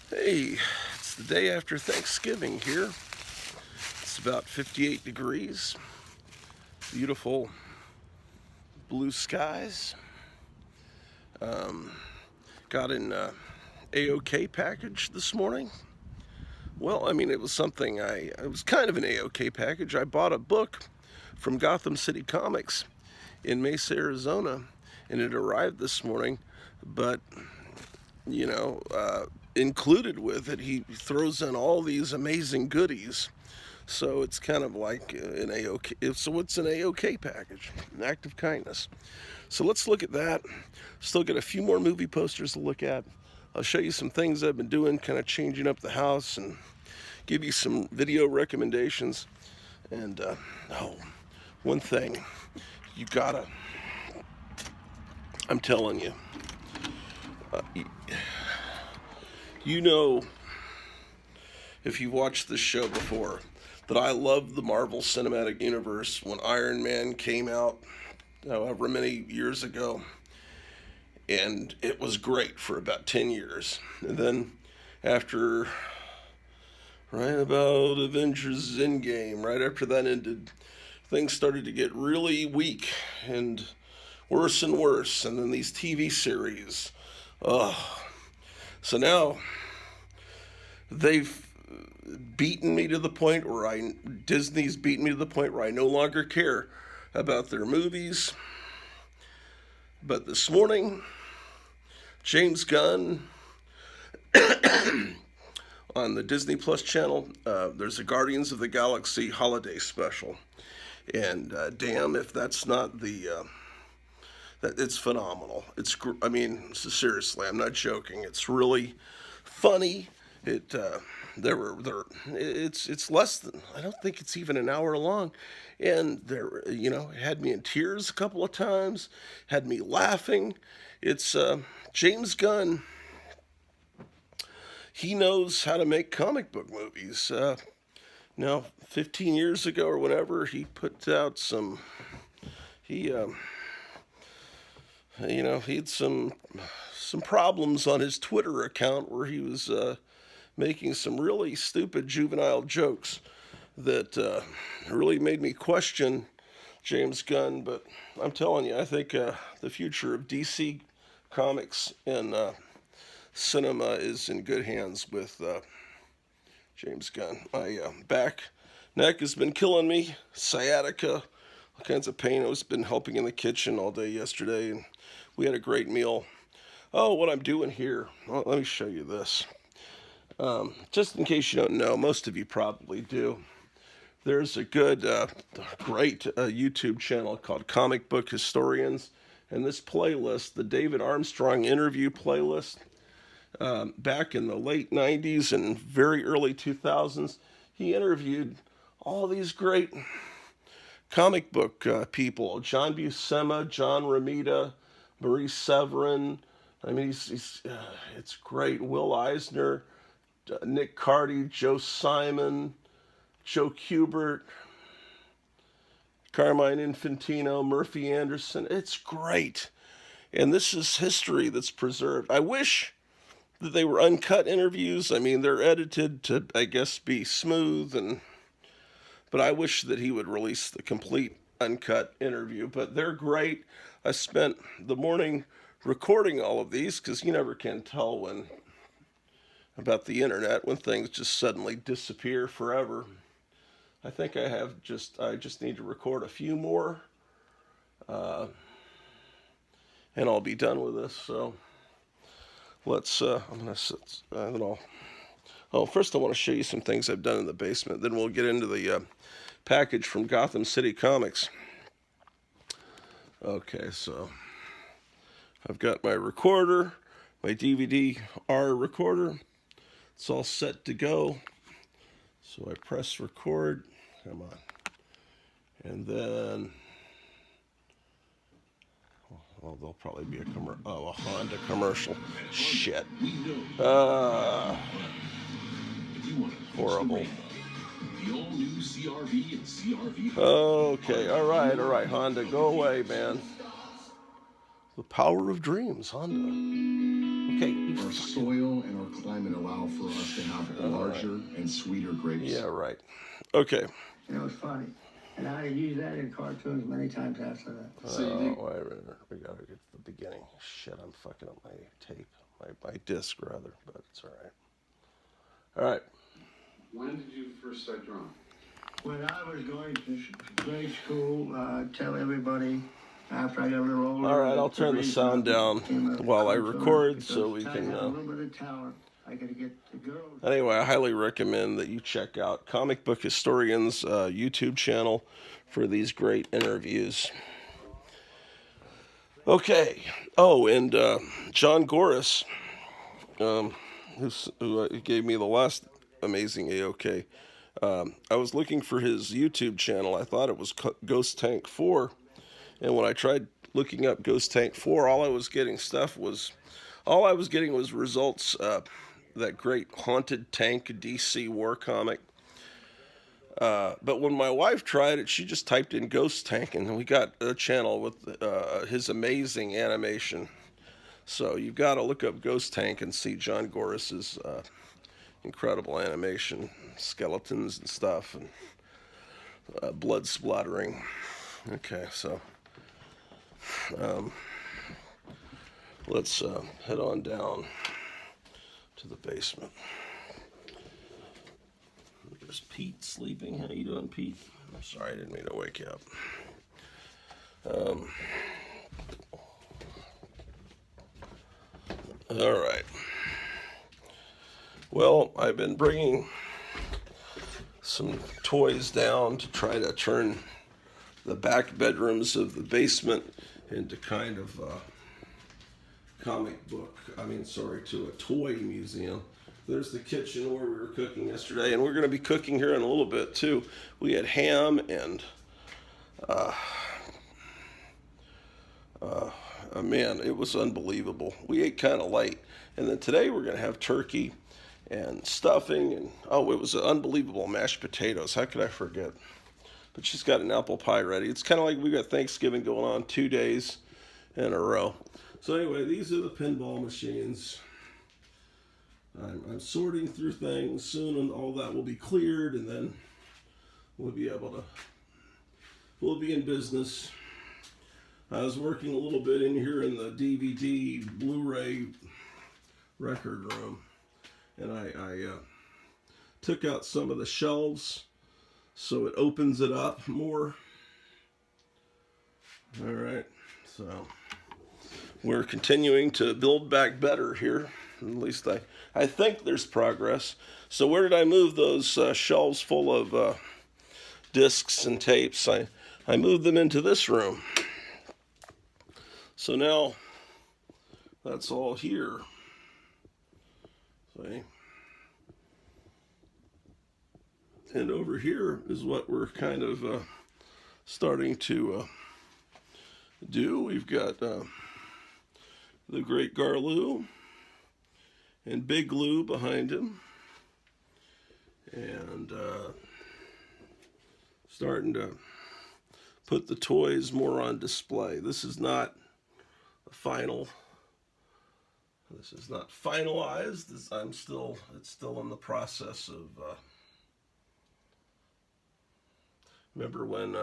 Hey, it's the day after Thanksgiving here. It's about 58 degrees, beautiful blue skies. Um, got an AOK package this morning. Well, I mean, it was something it was kind of an AOK package. I bought a book from Gotham City Comics in Mesa, Arizona, and it arrived this morning, but you know, included with it, he throws in all these amazing goodies. So it's kind of like an AOK. So it's an AOK package, an act of kindness. So let's look at that. Still got a few more movie posters to look at. I'll show you some things I've been doing, kind of changing up the house, and give you some video recommendations. And one thing, you gotta. I'm telling you, uh, you know, if you've watched this show before, that I love the Marvel Cinematic Universe. When Iron Man came out, however many years ago, and it was great for about 10 years. And then after, right about Avengers Endgame, right after that ended, things started to get really weak and worse and worse. And then these TV series. Ugh. So now they've beaten me to the point where Disney's beaten me to the point where I no longer care about their movies. But this morning, James Gunn on the Disney Plus channel, there's a Guardians of the Galaxy holiday special, and damn if that's not that it's phenomenal. I mean, seriously, I'm not joking. It's really funny. It it's less than, I don't think it's even an hour long, and it had me in tears a couple of times, had me laughing. It's James Gunn. He knows how to make comic book movies. Now, 15 years ago or whenever, he put out some. He he had some problems on his Twitter account where he was making some really stupid juvenile jokes that really made me question James Gunn. But I'm telling you, I think the future of DC Comics and cinema is in good hands with James Gunn. My neck has been killing me, sciatica, all kinds of pain. I was been helping in the kitchen all day yesterday, and we had a great meal. Oh, what I'm doing here. Well, let me show you this. Just in case you don't know, most of you probably do. There's a great YouTube channel called Comic Book Historians, and this playlist, the David Armstrong interview playlist, back in the late 90s and very early 2000s, he interviewed all these great comic book people: John Buscema, John Romita, Maurice Severin. I mean, it's great. Will Eisner, Nick Cardy, Joe Simon, Joe Kubert, Carmine Infantino, Murphy Anderson. It's great. And this is history that's preserved. I wish that they were uncut interviews. I mean, they're edited to, I guess, be smooth, but I wish that he would release the complete uncut interview. But they're great. I spent the morning recording all of these because you never can tell about the internet when things just suddenly disappear forever. I think I just need to record a few more, and I'll be done with this. So I'm gonna sit. Then I'll. Oh, first I want to show you some things I've done in the basement. Then we'll get into the package from Gotham City Comics. Okay, so I've got my recorder, my DVD-R recorder. It's all set to go. So I press record. Come on. And then, well, there'll probably be a Honda commercial. Shit. Horrible. Okay, all right, Honda, go away, man. The power of dreams, Honda. Okay. Our soil and our climate allow for us to have larger and sweeter grapes. Yeah, right. Okay. And it was funny. And I used that in cartoons many times after that. So you think, Wait a minute. We gotta get to the beginning. Shit, I'm fucking up my tape. My disc, rather, but it's all right. All right. when did you first start drawing? When I was going to grade school, tell everybody after I got a little older. All right, I'll turn the sound down while I record so we I can. had a little bit of talent. I got to get the girls. Anyway, I highly recommend that you check out Comic Book Historian's YouTube channel for these great interviews. Okay. Oh, and John Goris, who gave me the last amazing AOK. I was looking for his YouTube channel. I thought it was Ghost Tank 4. And when I tried looking up Ghost Tank 4, all I was getting was results. That great Haunted Tank DC War comic. But when my wife tried it, she just typed in Ghost Tank, and we got a channel with his amazing animation. So you've got to look up Ghost Tank and see John Goris's incredible animation, skeletons and stuff, and blood splattering. Okay, so let's head on down to the basement. There's Pete sleeping. How you doing, Pete? I'm sorry, I didn't mean to wake you up. All right. Well, I've been bringing some toys down to try to turn the back bedrooms of the basement into kind of to a toy museum. There's the kitchen where we were cooking yesterday, and we're going to be cooking here in a little bit too. We had ham and man, it was unbelievable. We ate kind of light, and then today we're going to have turkey and stuffing, and it was unbelievable mashed potatoes. How could I forget? But she's got an apple pie ready. It's kind of like we got Thanksgiving going on 2 days in a row. So anyway, these are the pinball machines. I'm sorting through things soon, and all that will be cleared, and then we'll be in business. I was working a little bit in here in the DVD Blu-ray record room, and I took out some of the shelves so it opens it up more. All right, so we're continuing to build back better here. At least I think there's progress. So where did I move those shelves full of discs and tapes? I moved them into this room. So now that's all here. See? And over here is what we're kind of starting to do. We've got the Great Garloo and Big Lou behind him, and starting to put the toys more on display. This is not final. This is not finalized. It's still in the process of. Remember when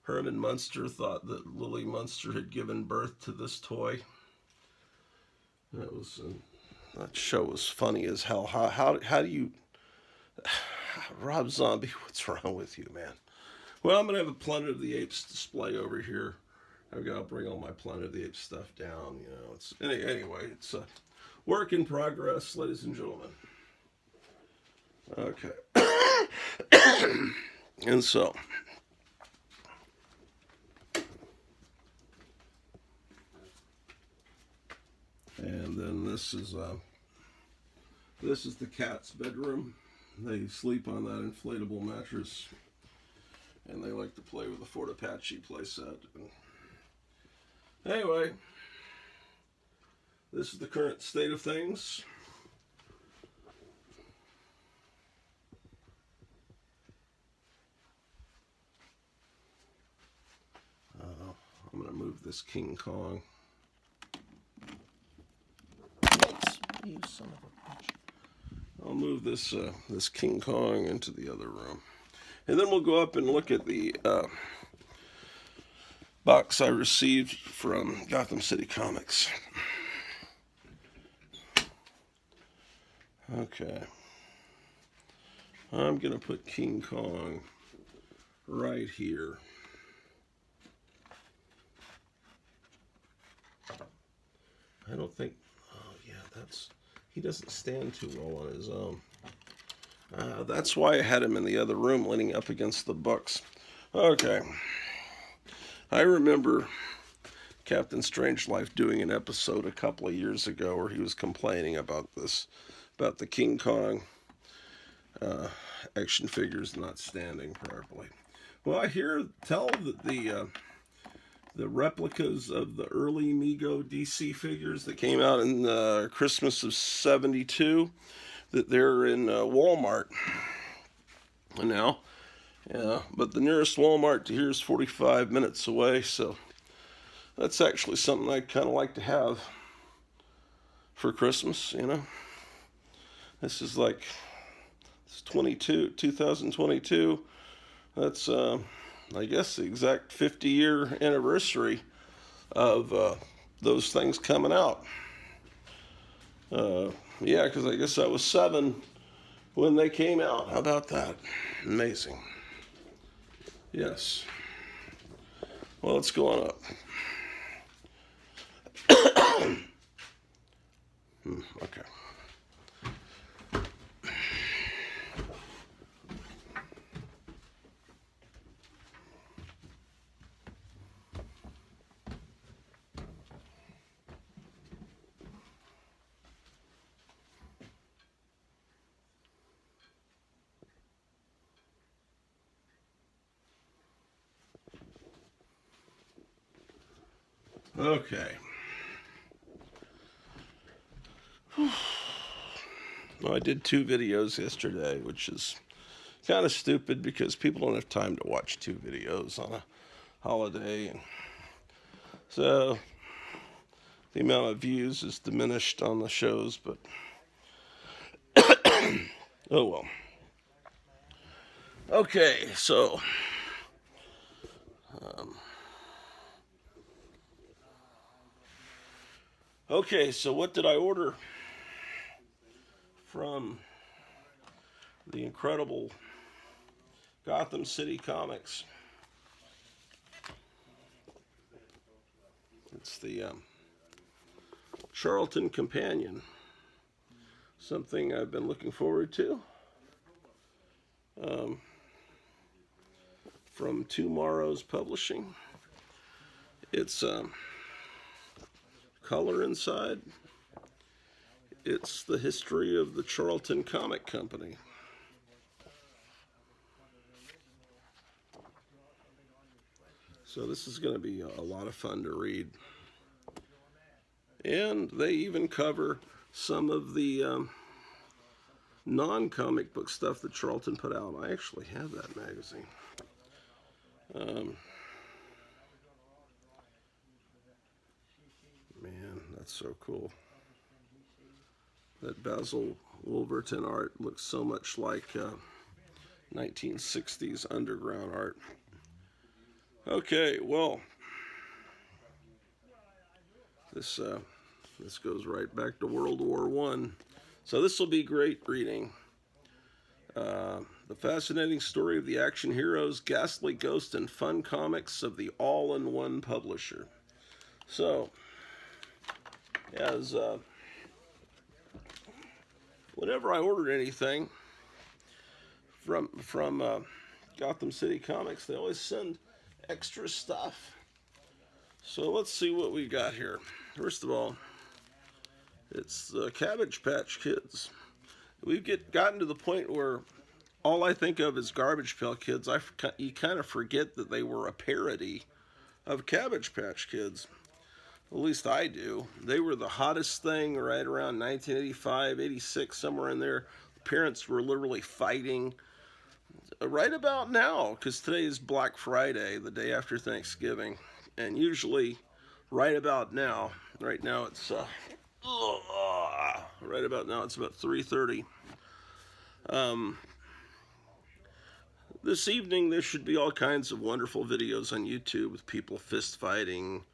Herman Munster thought that Lily Munster had given birth to this toy? That show was funny as hell. How do you, Rob Zombie? What's wrong with you, man? Well, I'm gonna have a Planet of the Apes display over here. I've got to bring all my Planet of the Apes stuff down. It's anyway. It's a work in progress, ladies and gentlemen. Okay, and so. And then this is the cat's bedroom. They sleep on that inflatable mattress, and they like to play with the Fort Apache playset. Anyway, this is the current state of things. I'm gonna move this King Kong. You son of a bitch. I'll move this this King Kong into the other room. And then we'll go up and look at the box I received from Gotham City Comics. Okay. I'm going to put King Kong right here. I don't think, oh yeah, he doesn't stand too well on his own. That's why I had him in the other room leaning up against the books. Okay. I remember Captain Strangelife doing an episode a couple of years ago where he was complaining about the King Kong action figures not standing properly. Well, I tell that the replicas of the early Mego DC figures that came out in Christmas of '72, that they're in Walmart now. Yeah, but the nearest Walmart to here is 45 minutes away, so that's actually something I'd kind of like to have for Christmas, you know. This is like, it's 2022. That's, I guess, the exact 50-year anniversary of those things coming out. Yeah, because I guess I was 7 when they came out. How about that? Amazing. Yes. Well, let's go on up. Okay. Okay. Well, I did 2 videos yesterday, which is kind of stupid because people don't have time to watch 2 videos on a holiday. And so the amount of views is diminished on the shows, but oh well. Okay, so what did I order from the incredible Gotham City Comics? It's the Charlton Companion. Something I've been looking forward to. From Tomorrow's Publishing. It's color inside. It's the history of the Charlton Comic Company. So this is going to be a lot of fun to read. And they even cover some of the non-comic book stuff that Charlton put out. I actually have that magazine. Man, that's so cool. That Basil Wolverton art looks so much like 1960s underground art. Okay, well, this goes right back to World War I. So this will be great reading. The fascinating story of the action heroes, ghastly ghost, and fun comics of the all-in-one publisher. So, as whenever I ordered anything from Gotham City Comics, they always send extra stuff. So let's see what we got here. First of all, it's the Cabbage Patch Kids. We've gotten to the point where all I think of is Garbage Pail Kids. You kind of forget that they were a parody of Cabbage Patch Kids. At least I do. They were the hottest thing right around 1985, 86, somewhere in there. Parents were literally fighting right about now, because today is Black Friday, the day after Thanksgiving. And usually right about now, right now it's right about now it's about 3:30. This evening there should be all kinds of wonderful videos on YouTube with people fist fighting.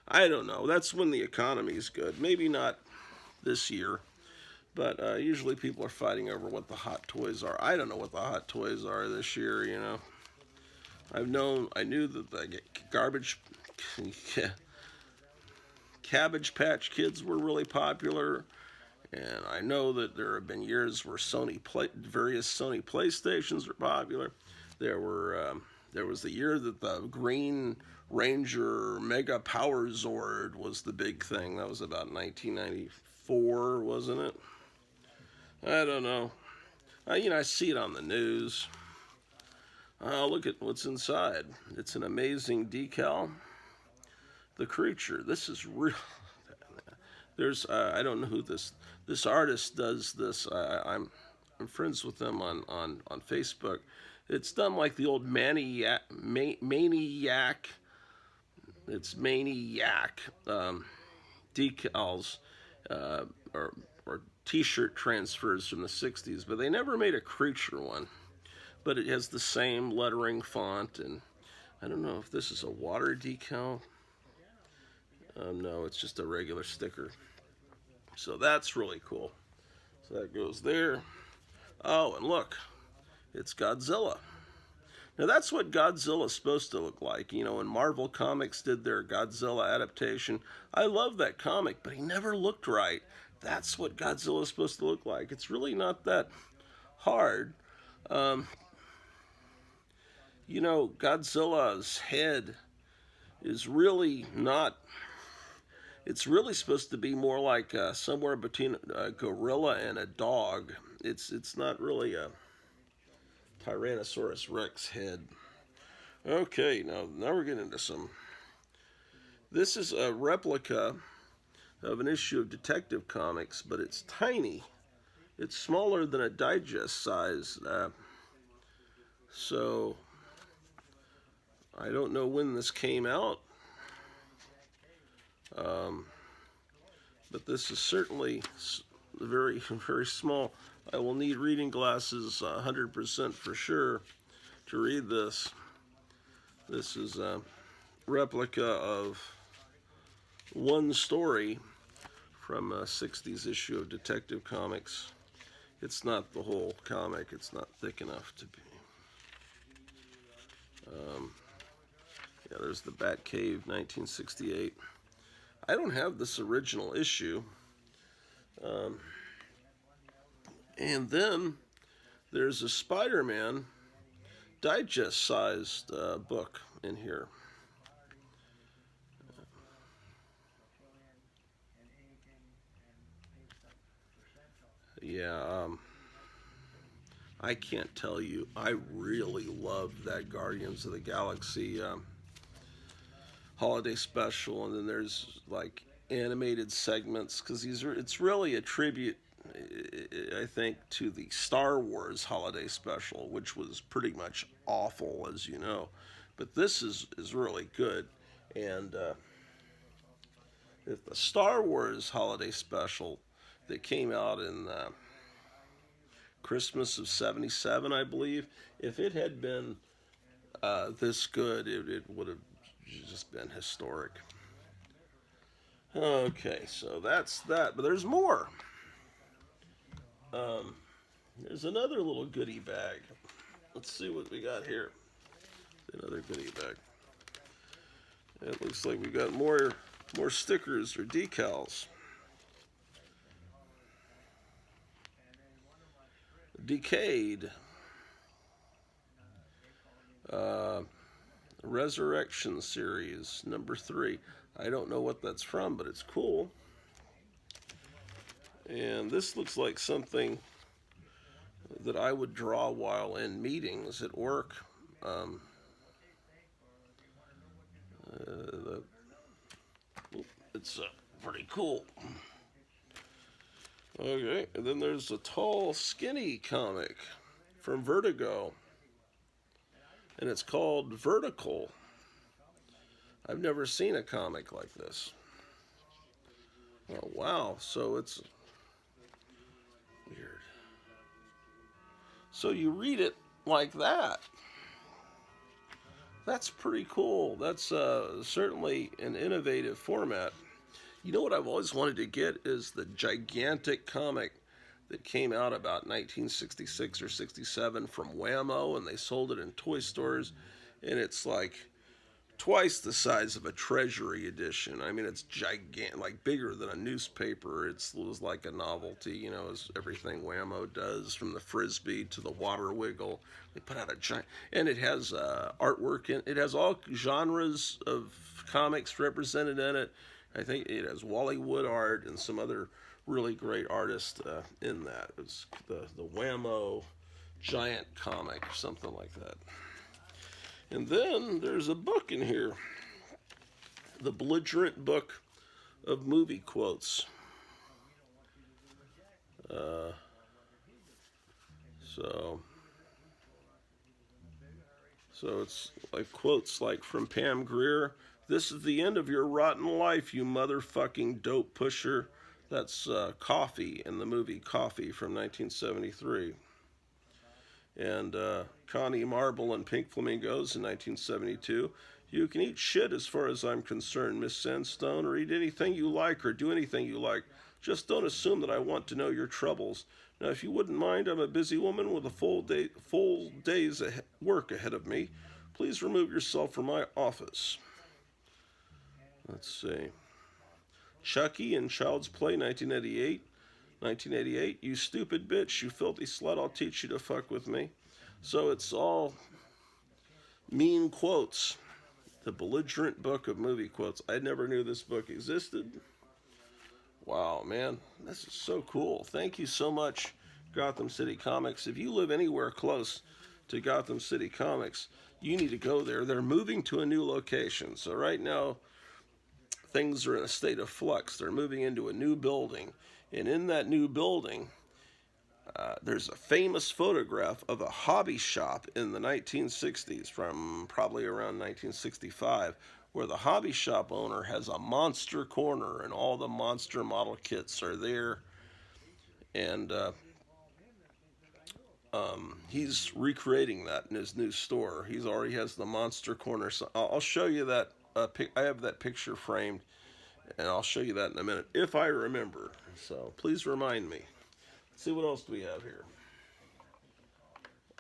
I don't know. That's when the economy's good. Maybe not this year, but usually people are fighting over what the hot toys are. I don't know what the hot toys are this year. You know, I knew that the Cabbage Patch Kids were really popular. And I know that there have been years where various Sony PlayStations were popular. There was the year that the Green Ranger Mega Power Zord was the big thing. That was about 1994, wasn't it? I don't know. I see it on the news. Look at what's inside. It's an amazing decal. The creature. This is real. There's I don't know who this artist does this. I'm friends with them on Facebook. It's done like the old Maniac. It's Maniac decals or T-shirt transfers from the '60s, but they never made a creature one. But it has the same lettering font, and I don't know if this is a water decal. No, it's just a regular sticker. So that's really cool. So that goes there. Oh, and look, it's Godzilla. Now that's what Godzilla's supposed to look like. You know, when Marvel Comics did their Godzilla adaptation, I love that comic, but he never looked right. That's what Godzilla's supposed to look like. It's really not that hard. Godzilla's head is really not. It's really supposed to be more like somewhere between a gorilla and a dog. It's not really a Tyrannosaurus Rex head. Okay, now we're getting into some. This is a replica of an issue of Detective Comics, but it's tiny. It's smaller than a digest size. So I don't know when this came out. But this is certainly very, very small. I will need reading glasses 100% for sure to read this. This is a replica of one story from a '60s issue of Detective Comics. It's not the whole comic. It's not thick enough to be. There's the Batcave, 1968. I don't have this original issue. And then there's a Spider-Man digest-sized book in here. I can't tell you. I really loved that Guardians of the Galaxy holiday special, and then there's like animated segments because it's really a tribute, I think, to the Star Wars holiday special, which was pretty much awful, as you know. But this is really good, and if the Star Wars holiday special that came out in Christmas of '77, I believe, if it had been this good, it would have just been historic. Okay, so that's that, but there's more. There's another little goodie bag. Let's see what we got here. Another goodie bag. It looks like we got more stickers or decals. Decade. Resurrection series number 3. I don't know what that's from, but it's cool. And this looks like something that I would draw while in meetings at work. It's pretty cool. Okay, and then there's a tall, skinny comic from Vertigo, and it's called Vertical. I've never seen a comic like this. Oh, wow. So it's So you read it like that. That's pretty cool. That's certainly an innovative format. You know what I've always wanted to get is the gigantic comic that came out about 1966 or 67 from Wham-O, and they sold it in toy stores, and it's like twice the size of a Treasury edition. I mean, it's gigantic, like bigger than a newspaper. It was like a novelty, you know, as everything Wham-O does, from the Frisbee to the Water Wiggle. They put out a giant, and it has artwork in it. Has all genres of comics represented in it. I think it has Wally Wood art and some other really great artists in that. It's the Wham-O giant comic or something like that. And then there's a book in here, the Belligerent Book of Movie Quotes. So it's like quotes like from Pam Grier. "This is the end of your rotten life, you motherfucking dope pusher." That's Coffee in the movie Coffee from 1973. And Connie Marble and Pink Flamingos in 1972. "You can eat shit as far as I'm concerned, Miss Sandstone, or eat anything you like or do anything you like. Just don't assume that I want to know your troubles. Now, if you wouldn't mind, I'm a busy woman with a full day's work ahead of me. Please remove yourself from my office." Let's see. Chucky in Child's Play, 1988. 1988, "You stupid bitch, you filthy slut, I'll teach you to fuck with me." So it's all mean quotes. The Belligerent Book of Movie Quotes. I never knew this book existed. Wow, man, this is so cool. Thank you so much, Gotham City Comics. If you live anywhere close to Gotham City Comics, you need to go there. They're moving to a new location. So right now, things are in a state of flux. They're moving into a new building. And in that new building, there's a famous photograph of a hobby shop in the 1960s, from probably around 1965, where the hobby shop owner has a monster corner and all the monster model kits are there. And he's recreating that in his new store. He's already has the monster corner. So I'll show you that. I have that picture framed, and I'll show you that in a minute if I remember. So please remind me. Let's see, what else do we have here?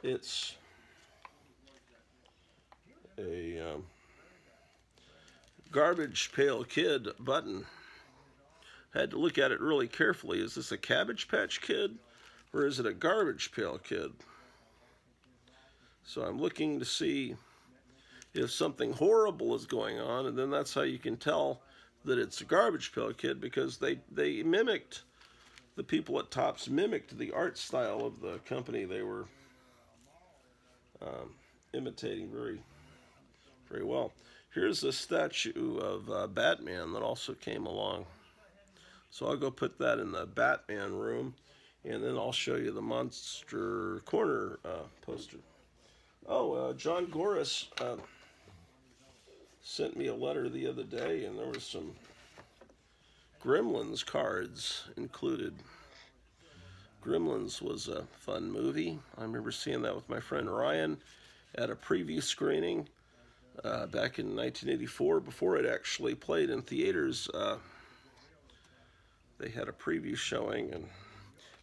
It's a Garbage Pail Kid button. Had to look at it really carefully. Is this a Cabbage Patch Kid, or is it a Garbage Pail Kid? So I'm looking to see if something horrible is going on, and then that's how you can tell that it's a Garbage Pail Kid, because they mimicked, the people at Topps mimicked the art style of the company they were imitating very, very well. Here's a statue of Batman that also came along. So I'll go put that in the Batman room, and then I'll show you the Monster Corner poster. Oh, John Goris sent me a letter the other day, and there was some Gremlins cards included. Gremlins was a fun movie. I remember seeing that with my friend Ryan at a preview screening back in 1984, before it actually played in theaters. They had a preview showing, and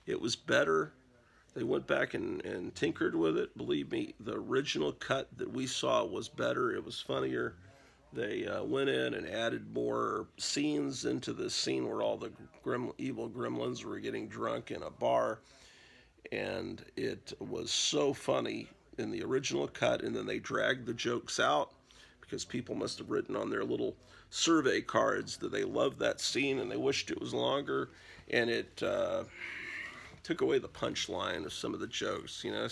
it was better. They went back and tinkered with it. Believe me, the original cut that we saw was better. It was funnier. They went in and added more scenes into the scene where all the evil gremlins were getting drunk in a bar. And it was so funny in the original cut, and then they dragged the jokes out because people must have written on their little survey cards that they loved that scene and they wished it was longer, and it took away the punchline of some of the jokes. You know,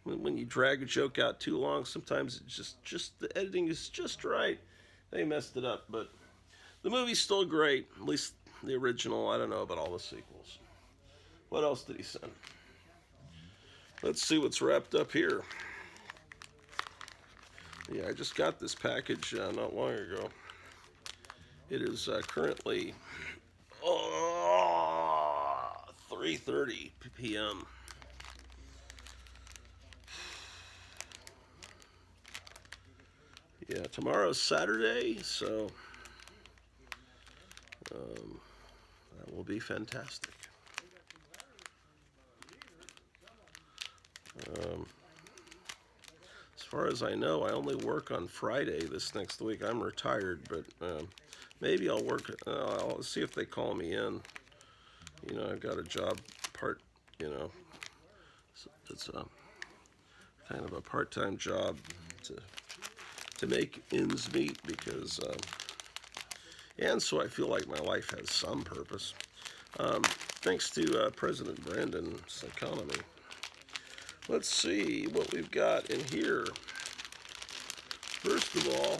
when you drag a joke out too long, sometimes it's just the editing is just right. They messed it up, but the movie's still great, at least the original. I don't know about all the sequels. What else did he send? Let's see what's wrapped up here. Yeah, I just got this package not long ago. It is currently 3:30 p.m. yeah, tomorrow's Saturday, so that will be fantastic. As far as I know, I only work on Friday this next week. I'm retired, but maybe I'll work. I'll see if they call me in. You know, I've got a job you know, it's a kind of a part-time job to make ends meet because, and so I feel like my life has some purpose. Thanks to President Brandon's economy. Let's see what we've got in here. First of all,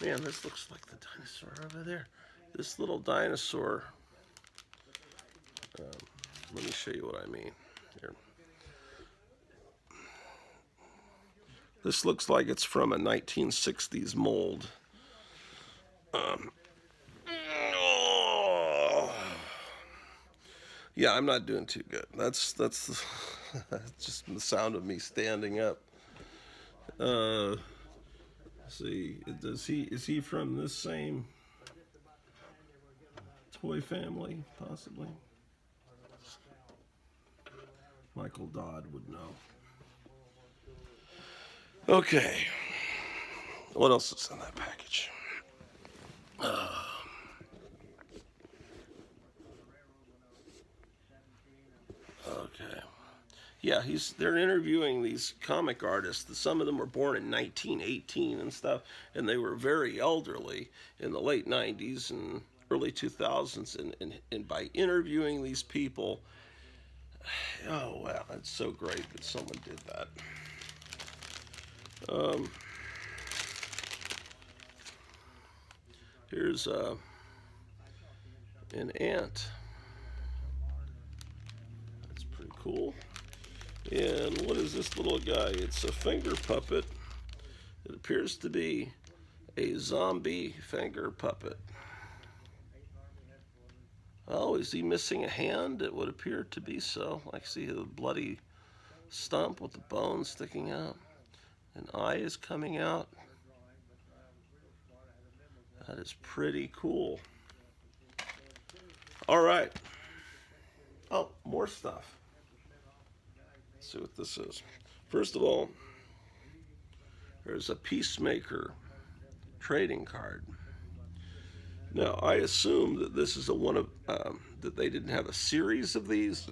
man, this looks like the dinosaur over there. This little dinosaur. Let me show you what I mean here. This looks like it's from a 1960s mold. Yeah, I'm not doing too good. That's just the sound of me standing up. See, is he from this same toy family, possibly? Michael Dodd would know. Okay. What else is in that package? Okay. Yeah, they're interviewing these comic artists. Some of them were born in 1918 and stuff, and they were very elderly in the late 90s and early 2000s. And by interviewing these people, oh, wow, it's so great that someone did that. Here's an ant. That's pretty cool. And what is this little guy? It's a finger puppet. It appears to be a zombie finger puppet. Oh, is he missing a hand? It would appear to be so. I see the bloody stump with the bone sticking out. An eye is coming out. That is pretty cool. All right. Oh, more stuff. Let's see what this is. First of all, there's a Peacemaker trading card. Now, I assume that this is that they didn't have a series of these,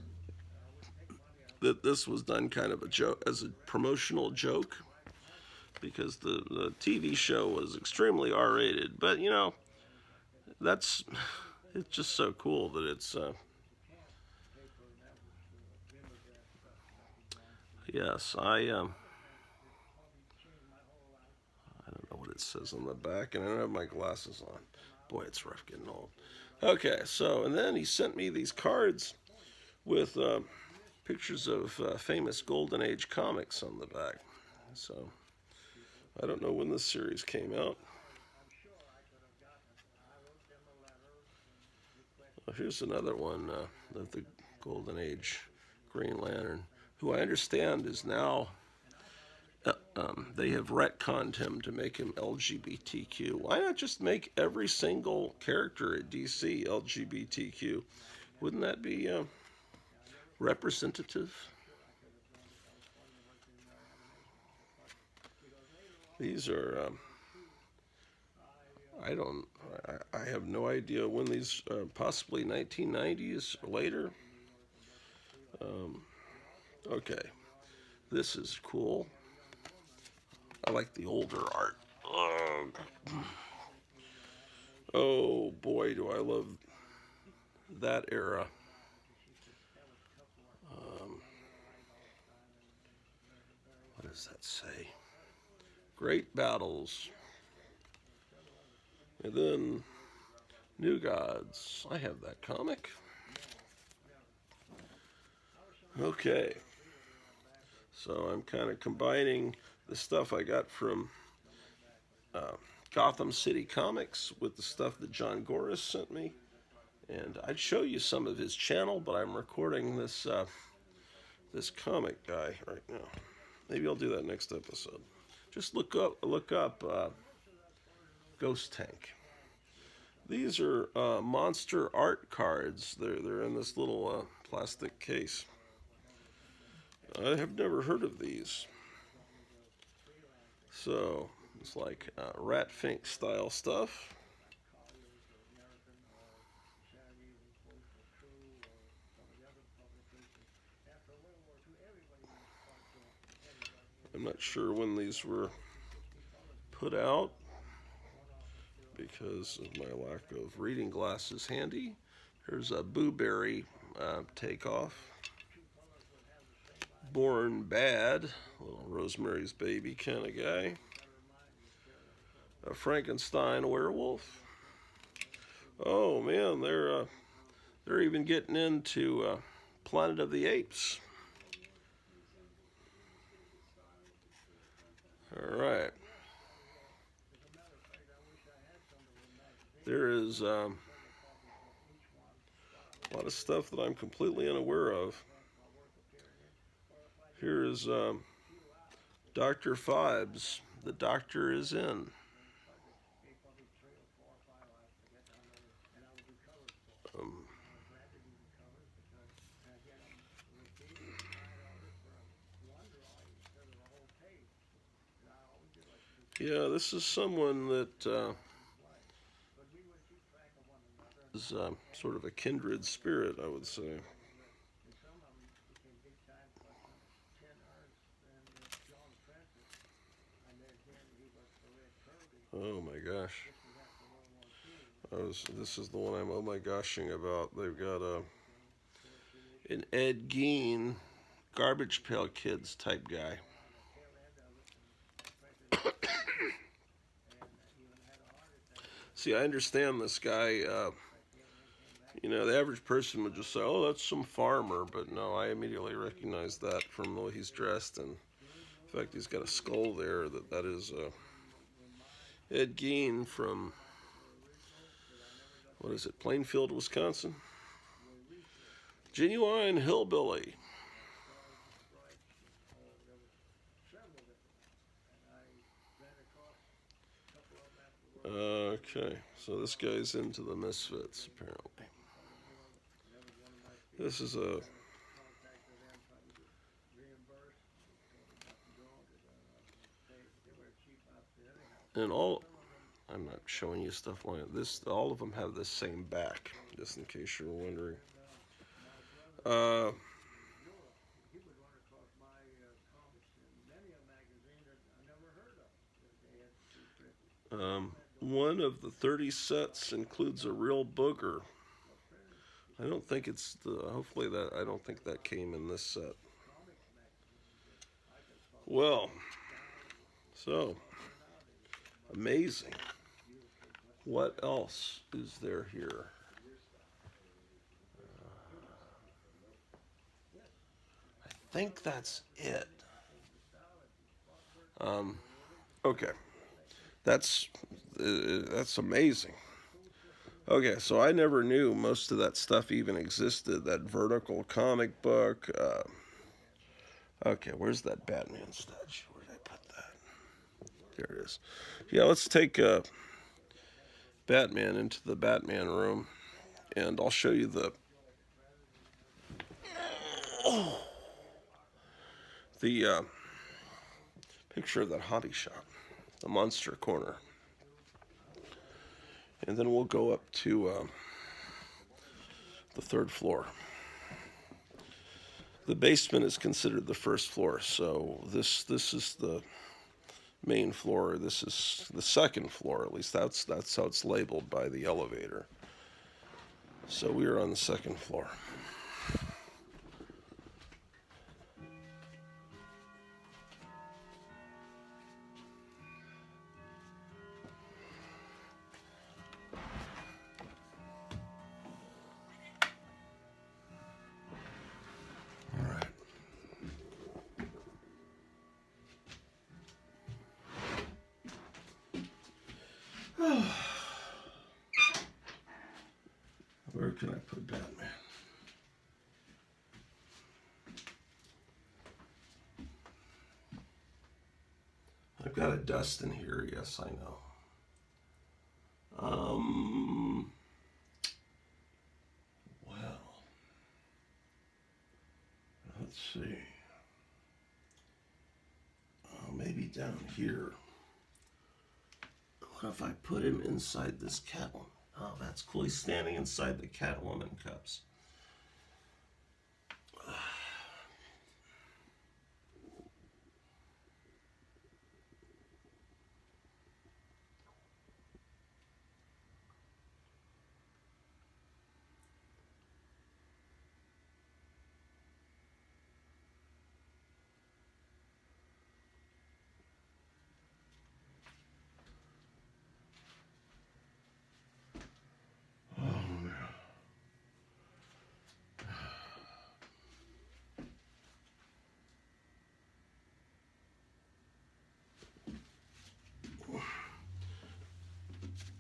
that this was done kind of a joke, as a promotional joke, because the TV show was extremely R-rated. But, you know, it's just so cool that it's, yes, I don't know what it says on the back, and I don't have my glasses on. Boy, it's rough getting old. Okay, so, and then he sent me these cards with pictures of famous Golden Age comics on the back. So, I don't know when this series came out. Well, here's another one of the Golden Age Green Lantern, who I understand is now, they have retconned him to make him LGBTQ. Why not just make every single character at DC LGBTQ? Wouldn't that be representative? These are, I have no idea when these, possibly 1990s or later. Okay, this is cool. I like the older art. Oh boy, do I love that era. What does that say? Great battles. And then New Gods. I have that comic. Okay. So I'm kind of combining the stuff I got from Gotham City Comics with the stuff that John Goris sent me. And I'd show you some of his channel, but I'm recording this comic guy right now. Maybe I'll do that next episode. Just look up Ghost Tank. These are monster art cards. They're in this little plastic case. I have never heard of these. So it's like Rat Fink style stuff. I'm not sure when these were put out because of my lack of reading glasses handy. Here's a Boo Berry takeoff. Born Bad, little Rosemary's Baby kind of guy. A Frankenstein werewolf. Oh man, they're even getting into Planet of the Apes. All right. There is a lot of stuff that I'm completely unaware of. Here is Dr. Phibes. The Doctor is in. Yeah, this is someone that is sort of a kindred spirit, I would say. Oh my gosh. This is the one I'm oh my goshing about. They've got an Ed Gein, Garbage Pail Kids type guy. See, I understand this guy. The average person would just say, "Oh, that's some farmer," but no, I immediately recognize that from the way he's dressed, and in fact, he's got a skull there. That is Ed Gein from what is it, Plainfield, Wisconsin? Genuine hillbilly. Okay, so this guy's into the Misfits, apparently. This is a... And I'm not showing you stuff like this. All of them have the same back, just in case you're wondering. One of the 30 sets includes a real booger. I don't think it's hopefully I don't think that came in this set. Well, so amazing. What else is there here? I think that's it. Okay. That's amazing. Okay, so I never knew most of that stuff even existed. That Vertical comic book. Okay, where's that Batman statue? Where did I put that? There it is. Yeah, let's take Batman into the Batman room, and I'll show you the picture of that hobby shop, the Monster Corner. And then we'll go up to the third floor. The basement is considered the first floor, so this is the main floor. This is the second floor, at least that's how it's labeled by the elevator. So we are on the second floor. Where can I put Batman? I've got a dust in here. Yes, I know. Well, let's see. Maybe down here. What if I put him inside this Catwoman? Oh, that's cool. He's standing inside the Catwoman cups.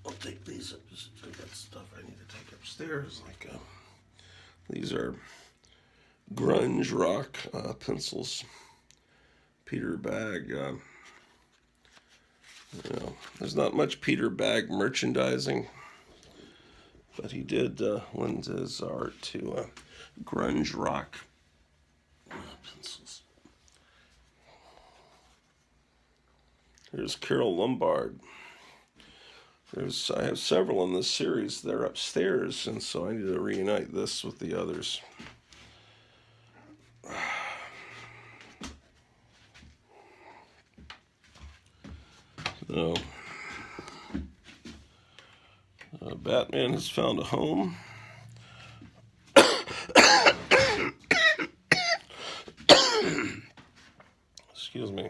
I'll take these up. I got stuff I need to take upstairs. Like these are grunge rock pencils. Peter Bagg. There's not much Peter Bagg merchandising, but he did lend his art to grunge rock pencils. Here's Carol Lombard. I have several in this series. They're upstairs, and so I need to reunite this with the others. So, Batman has found a home. Excuse me.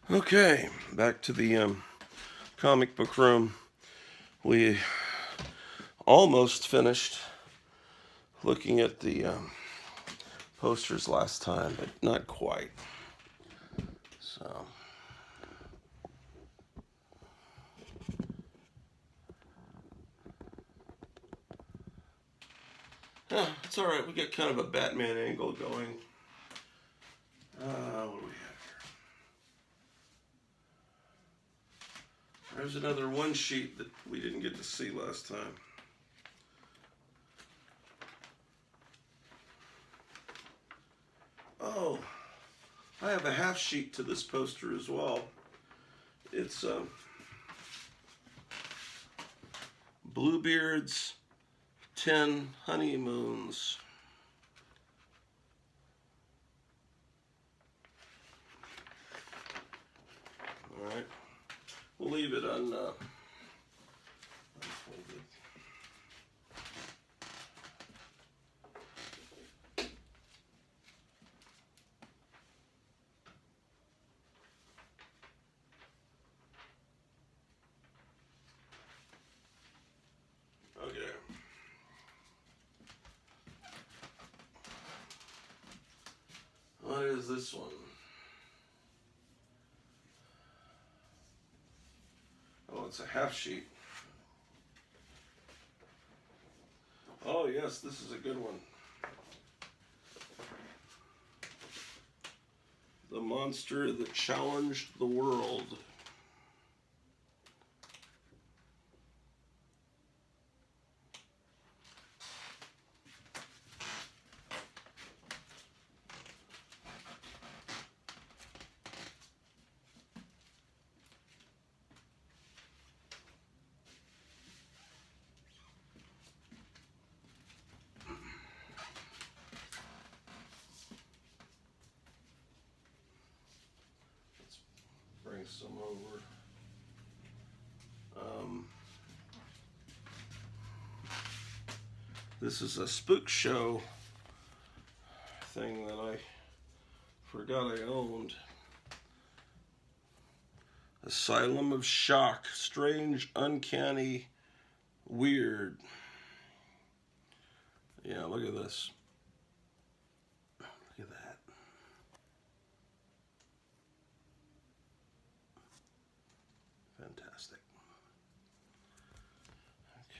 Okay, back to the comic book room. We almost finished looking at the posters last time, but not quite. So, yeah, it's all right. We got kind of a Batman angle going. What do we have here? There's another one sheet that we didn't get to see last time. Oh, I have a half sheet to this poster as well. It's Bluebeard's 10 Honeymoons. All right, we'll leave it unfolded. Okay. What is this one? Oh, it's a half sheet. Oh, yes, this is a good one. The monster that challenged the world. some over. This is a spook show thing that I forgot I owned. Asylum of Shock. Strange, uncanny, weird. Yeah, look at this. Look at that. Fantastic.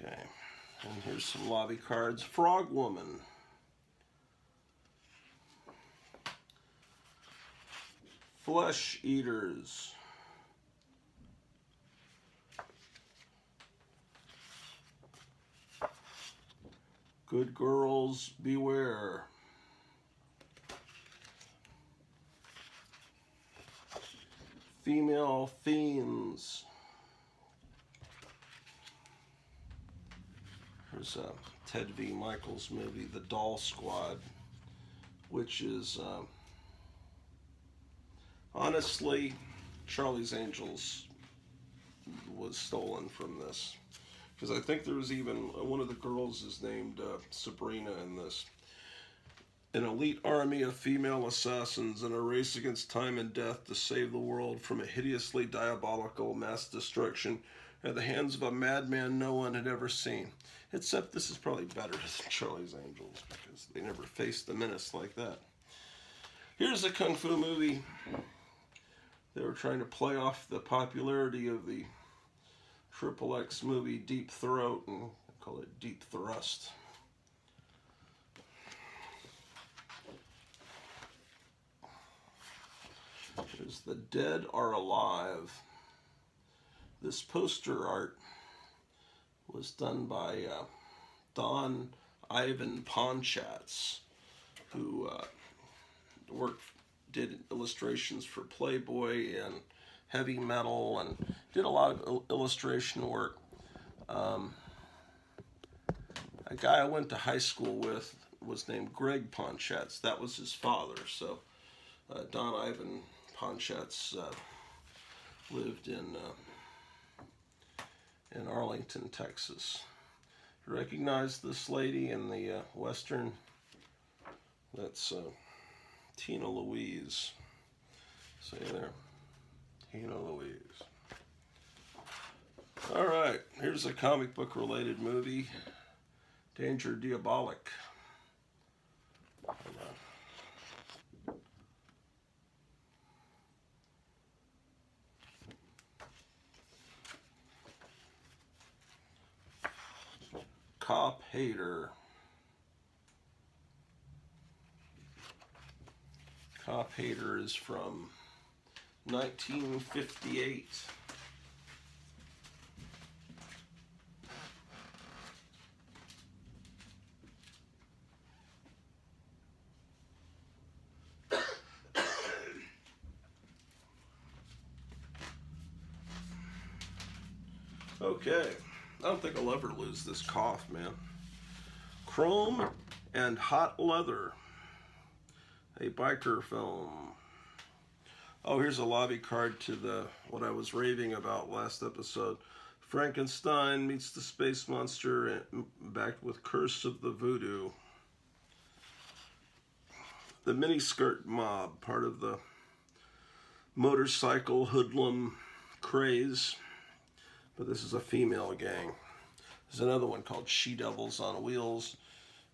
Okay. And here's some lobby cards. Frog Woman. Flesh Eaters. Good Girls Beware. Female Fiends. There's a Ted V. Michaels movie, The Doll Squad, which is honestly, Charlie's Angels was stolen from this. Because I think there was even one of the girls is named Sabrina in this. An elite army of female assassins in a race against time and death to save the world from a hideously diabolical mass destruction at the hands of a madman no one had ever seen. Except this is probably better than Charlie's Angels because they never faced a menace like that. Here's a kung fu movie. They were trying to play off the popularity of the XXX movie Deep Throat and call it Deep Thrust. Here's The Dead Are Alive. This poster art was done by Don Ivan Ponchatz, who did illustrations for Playboy and Heavy Metal and did a lot of illustration work. A guy I went to high school with was named Greg Ponchatz. That was his father. So Don Ivan Ponchatz lived in Arlington, Texas. You recognize this lady in the Western? That's Tina Louise. See there? Tina Louise. All right, here's a comic book related movie, Danger Diabolik. Cop Hater. Cop Hater is from 1958. Okay, I don't think I'll ever lose this cough, man. Chrome and Hot Leather, a biker film. Oh, here's a lobby card to the what I was raving about last episode. Frankenstein meets the Space Monster, and backed with Curse of the Voodoo. The Miniskirt Mob, part of the motorcycle hoodlum craze, but this is a female gang. There's another one called She Devils on Wheels,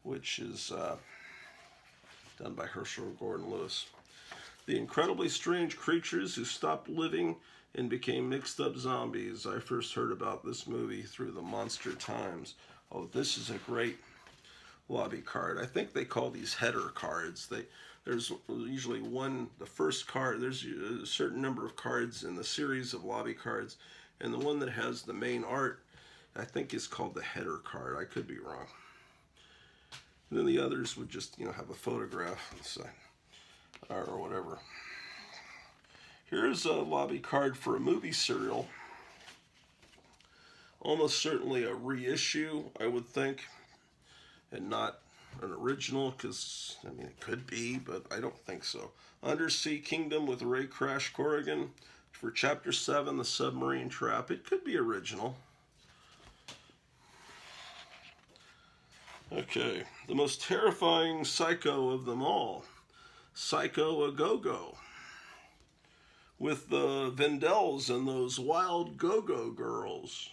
which is done by Herschel Gordon Lewis. The incredibly strange creatures who stopped living and became mixed up zombies. I first heard about this movie through the Monster Times. Oh, this is a great lobby card. I think they call these header cards. There's usually the first card, there's a certain number of cards in the series of lobby cards, and the one that has the main art, I think is called the header card. I could be wrong. And then the others would just, have a photograph inside, or whatever. Here's a lobby card for a movie serial. Almost certainly a reissue, I would think, and not an original, because, it could be, but I don't think so. Undersea Kingdom with Ray Crash Corrigan, For Chapter 7, The Submarine Trap. It could be original. Okay, the most terrifying psycho of them all, Psycho A Go-Go, with the Vendells and those wild go-go girls.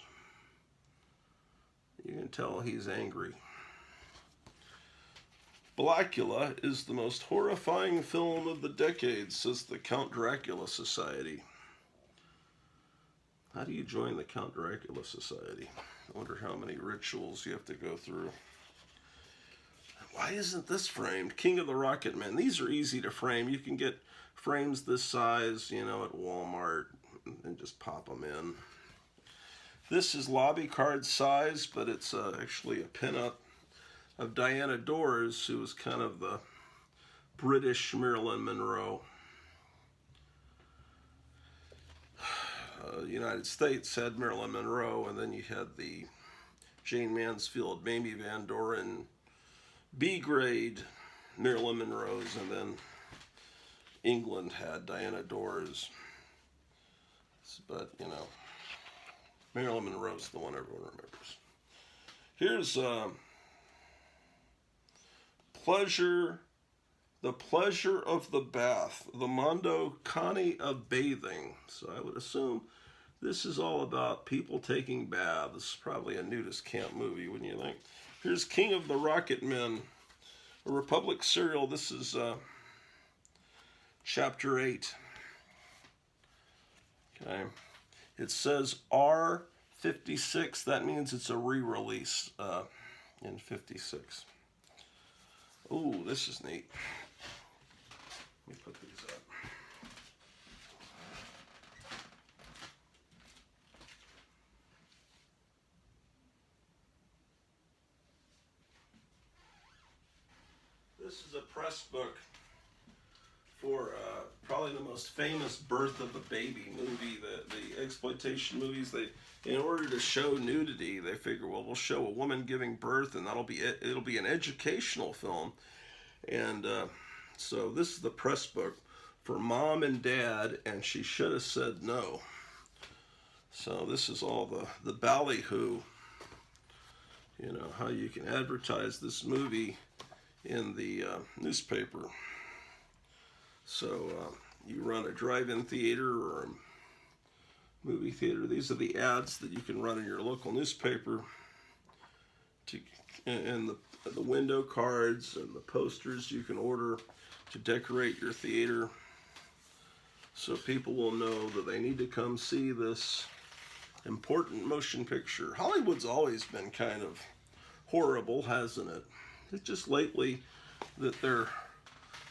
You can tell he's angry. Blackula is the most horrifying film of the decade, says the Count Dracula Society. How do you join the Count Dracula Society? I wonder how many rituals you have to go through. Why isn't this framed? King of the Rocket Men. These are easy to frame. You can get frames this size, at Walmart and just pop them in. This is lobby card size, but it's actually a pinup of Diana Dors, who was kind of the British Marilyn Monroe. United States had Marilyn Monroe, and then you had the Jane Mansfield, Mamie Van Doren, B-grade Marilyn Monroes, and then England had Diana Dors. But, Marilyn Monroe's the one everyone remembers. Here's The Pleasure of the Bath, the Mondo Cane of bathing. So I would assume this is all about people taking baths. Probably a nudist camp movie, wouldn't you think? Here's King of the Rocket Men, a Republic serial. This is Chapter 8. Okay. It says R56. That means it's a re-release in 56. Ooh, this is neat. Let me put these up. This is a press book for probably the most famous birth of a baby movie. The exploitation movies, in order to show nudity, they figure, well, we'll show a woman giving birth, and that'll be it. It'll be an educational film. And so this is the press book for Mom and Dad, and She Should Have Said No. So this is all the ballyhoo, how you can advertise this movie in the newspaper. So you run a drive-in theater or a movie theater. These are the ads that you can run in your local newspaper, and the window cards and the posters you can order to decorate your theater, so people will know that they need to come see this important motion picture. Hollywood's always been kind of horrible, hasn't it? It's just lately that they're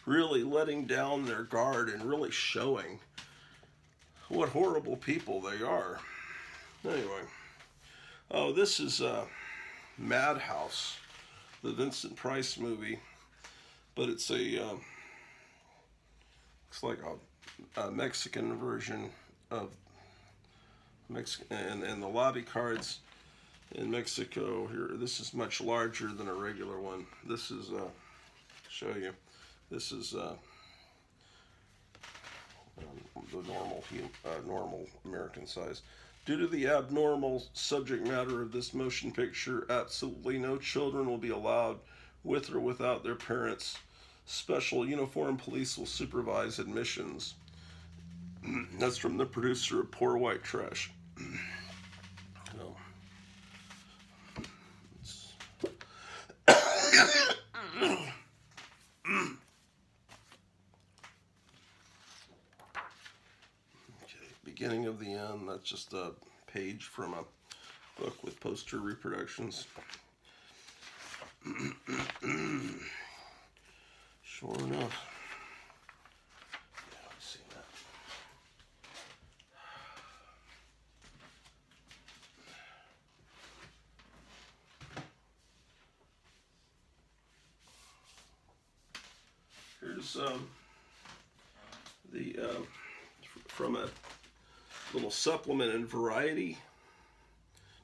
really letting down their guard and really showing what horrible people they are. Anyway, this is Madhouse, the Vincent Price movie, but it's looks like a Mexican version of Mexican, and the lobby cards in Mexico here. This is much larger than a regular one. This is show you. This is the normal American size. Due to the abnormal subject matter of this motion picture, absolutely no children will be allowed with or without their parents. Special uniformed police will supervise admissions. That's from the producer of Poor White Trash. Beginning of the end. That's just a page from a book with poster reproductions. Sure enough. Yeah, let's see that. Here's from a little supplement in Variety.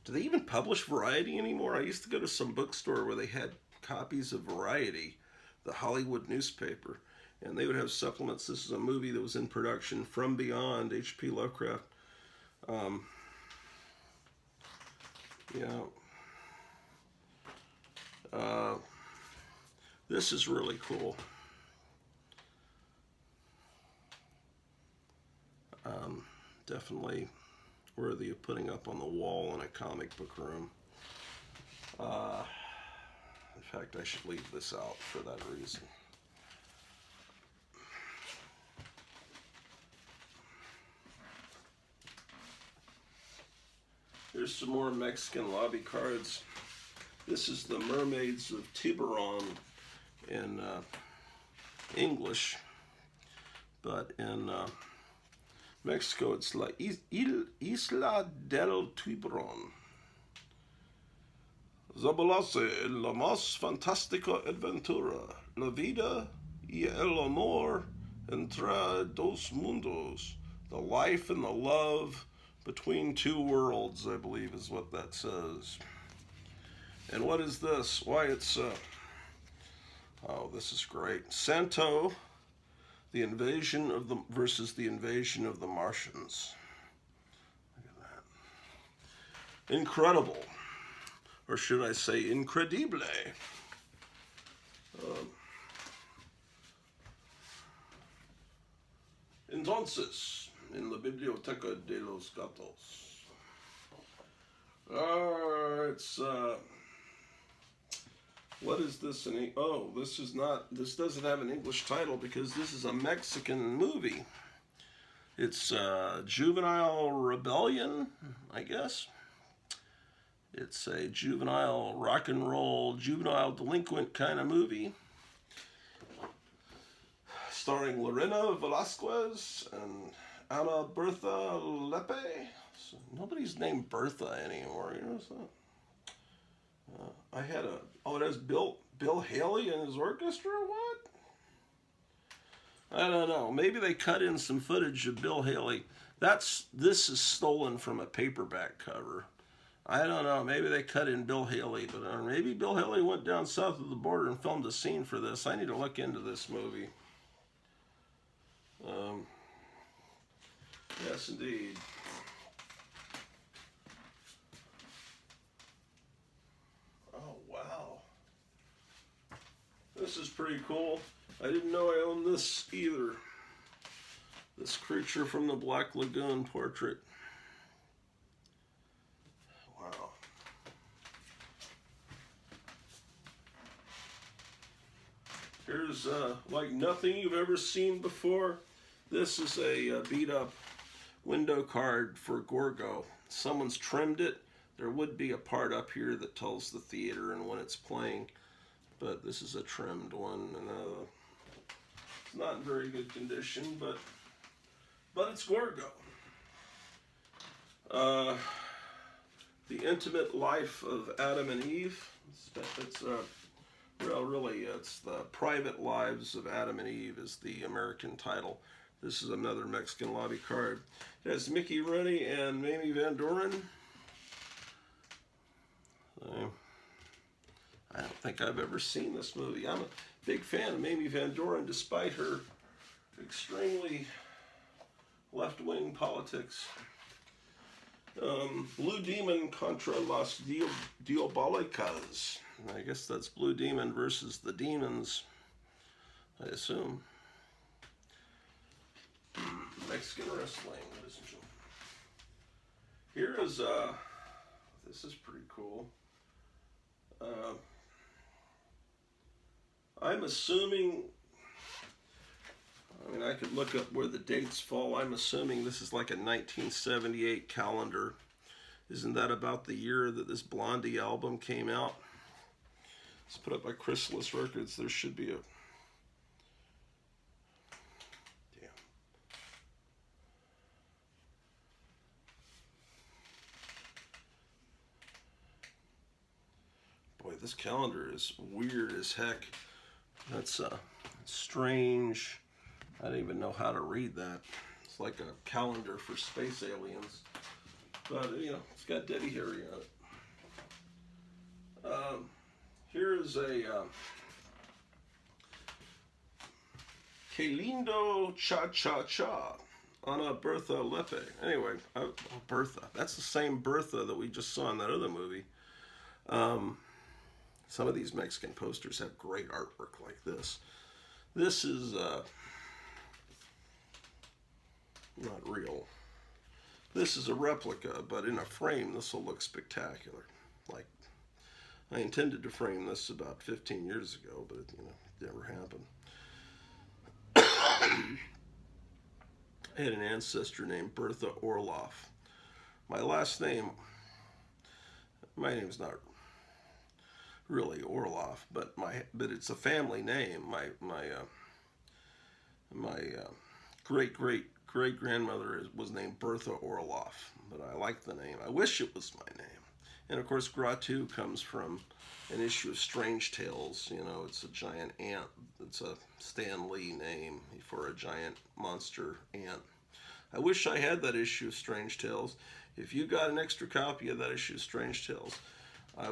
Do they even publish Variety anymore? I used to go to some bookstore where they had copies of Variety, the Hollywood newspaper, and they would have supplements. This is a movie that was in production, From Beyond, H.P. Lovecraft. This is really cool. Definitely worthy of putting up on the wall in a comic book room. In fact, I should leave this out for that reason. Here's some more Mexican lobby cards. This is the Mermaids of Tiburon in English, but in Mexico it's like Isla del Tiburon. Zabalase en la más fantástica aventura, la vida y el amor entre dos mundos, the life and the love between two worlds, I believe is what that says. And what is this? Why, it's oh, this is great. Santo, the invasion of the versus the invasion of the Martians. Look at that. Incredible. Or should I say incredible. Entonces, en la Biblioteca de los Gatos. It's what is this in? Oh, this is not. This doesn't have an English title because this is a Mexican movie. It's Juvenile Rebellion, I guess. It's a juvenile rock and roll, juvenile delinquent kind of movie, starring Lorena Velasquez and Ana Bertha Lepe. So nobody's named Bertha anymore, you know. So I had a it has Bill Haley and his orchestra. What? I don't know. Maybe they cut in some footage of Bill Haley. This is stolen from a paperback cover. I don't know. Maybe they cut in Bill Haley, but maybe Bill Haley went down south of the border and filmed a scene for this. I need to look into this movie. Yes, indeed. Oh, wow. This is pretty cool. I didn't know I owned this either. This Creature from the Black Lagoon portrait. Wow. Here's like nothing you've ever seen before. This is a beat up window card for Gorgo. Someone's trimmed it. There would be a part up here that tells the theater and when it's playing, but this is a trimmed one, and it's not in very good condition, but it's Gorgo. The Intimate Life of Adam and Eve. It's the Private Lives of Adam and Eve is the American title. This is another Mexican lobby card. It has Mickey Rooney and Mamie Van Doren. I don't think I've ever seen this movie. I'm a big fan of Mamie Van Doren, despite her extremely left-wing politics. Blue Demon contra las Diabolicas. I guess that's Blue Demon versus the Demons, I assume. Mexican wrestling, ladies and gentlemen. Here is, this is pretty cool. I'm assuming, I mean, I could look up where the dates fall. I'm assuming this is like a 1978 calendar. Isn't that about the year that this Blondie album came out? It's put up by Chrysalis Records. There should be a... Damn. Boy, this calendar is weird as heck. That's strange. I don't even know how to read that. It's like a calendar for space aliens. But, you know, it's got Debbie Harry on it. Here's a Que lindo cha cha cha. Ana Bertha Lepe. Anyway, Bertha. That's the same Bertha that we just saw in that other movie. Some of these Mexican posters have great artwork like this. This is not real. This is a replica, but in a frame, this will look spectacular. Like, I intended to frame this about 15 years ago, but it never happened. I had an ancestor named Bertha Orloff. My name's not really Orloff, but it's a family name. My great grandmother was named Bertha Orloff, but I like the name. I wish it was my name. And of course, Gratu comes from an issue of Strange Tales. It's a giant ant. It's a Stan Lee name for a giant monster ant. I wish I had that issue of Strange Tales. If you got an extra copy of that issue of Strange Tales, I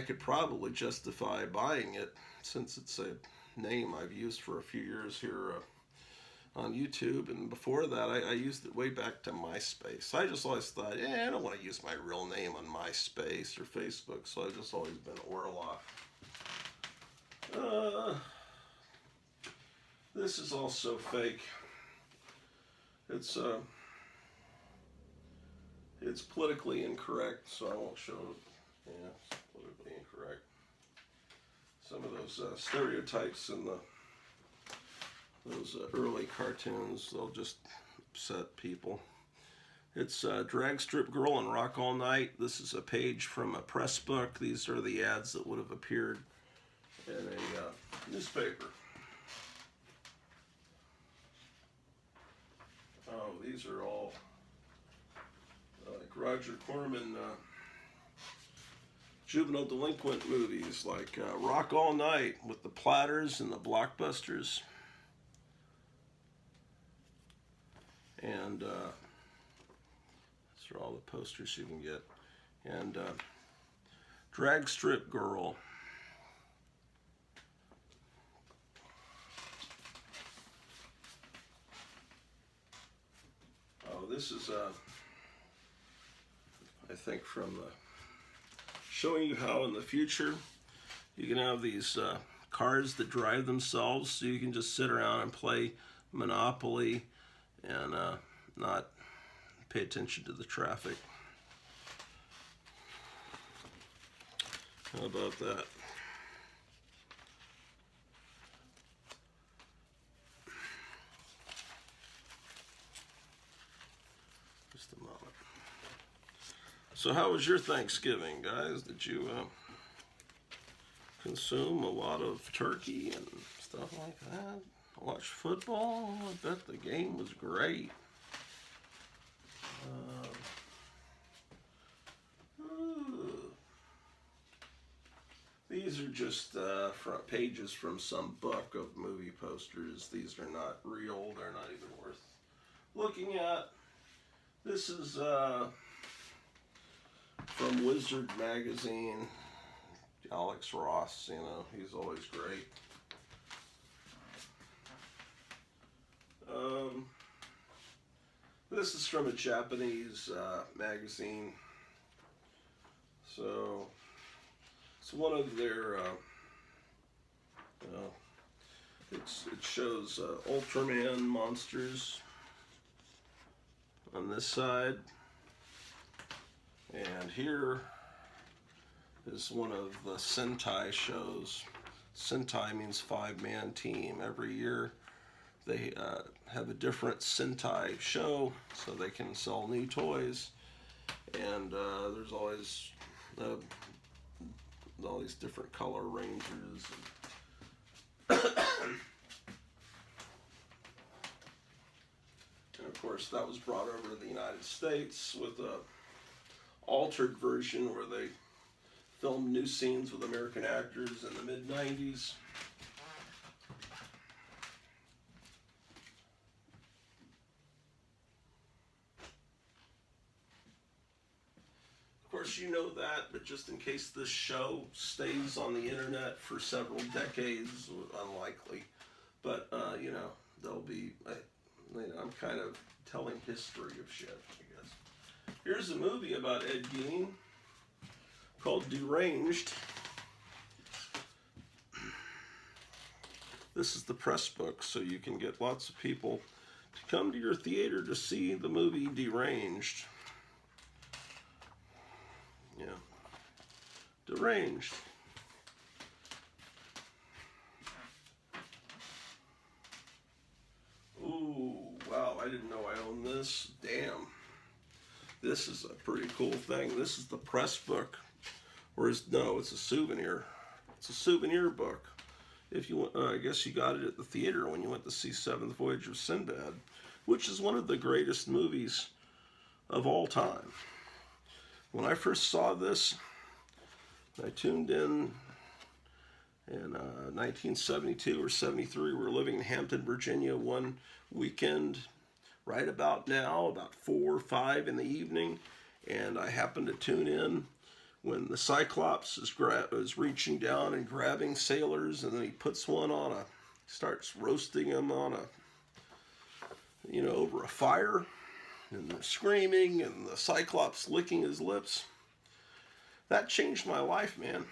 could probably justify buying it, since it's a name I've used for a few years here on YouTube, and before that I used it way back to MySpace. I just always thought, I don't want to use my real name on MySpace or Facebook, so I've just always been Orloff. This is also fake. It's politically incorrect, so I won't show it. Yeah, it's politically incorrect. Some of those stereotypes in those early cartoons, they'll just upset people. It's Drag Strip Girl and Rock All Night. This is a page from a press book. These are the ads that would have appeared in a newspaper. Oh, these are all like Roger Corman juvenile delinquent movies, like Rock All Night with the Platters and the Blockbusters. And these are all the posters you can get. And Drag Strip Girl. Oh, this is I think from showing you how in the future you can have these cars that drive themselves, so you can just sit around and play Monopoly and not pay attention to the traffic. How about that? Just a moment. So how was your Thanksgiving, guys? Did you consume a lot of turkey and stuff like that? Watch football? I bet the game was great. These are just front pages from some book of movie posters. These are not real. They're not even worth looking at. This is from Wizard magazine. Alex Ross, he's always great. This is from a Japanese magazine. So it's one of their, it shows Ultraman monsters on this side. And here is one of the Sentai shows. Sentai means 5-man team. Every year they have a different Sentai show so they can sell new toys. And there's always all these different color rangers. And of course that was brought over to the United States with a altered version where they filmed new scenes with American actors in the mid-90s. Of course, you know that, but just in case this show stays on the internet for several decades, unlikely, But, you know, they'll be, you know, I'm kind of telling history of shit, I guess. Here's a movie about Ed Gein called Deranged. This is the press book, so you can get lots of people to come to your theater to see the movie Deranged. Yeah. Deranged. Ooh, wow, I didn't know I owned this. Damn. This is a pretty cool thing. This is the press book. Or no, it's a souvenir. It's a souvenir book. If you, I guess you got it at the theater when you went to see Seventh Voyage of Sinbad, which is one of the greatest movies of all time. When I first saw this, I tuned in 1972 or 73. We were living in Hampton, Virginia one weekend, right about now, about 4 or 5 in the evening, and I happened to tune in when the Cyclops is reaching down and grabbing sailors, and then he puts one on starts roasting them on over a fire, and they're screaming, and the Cyclops licking his lips. That changed my life, man.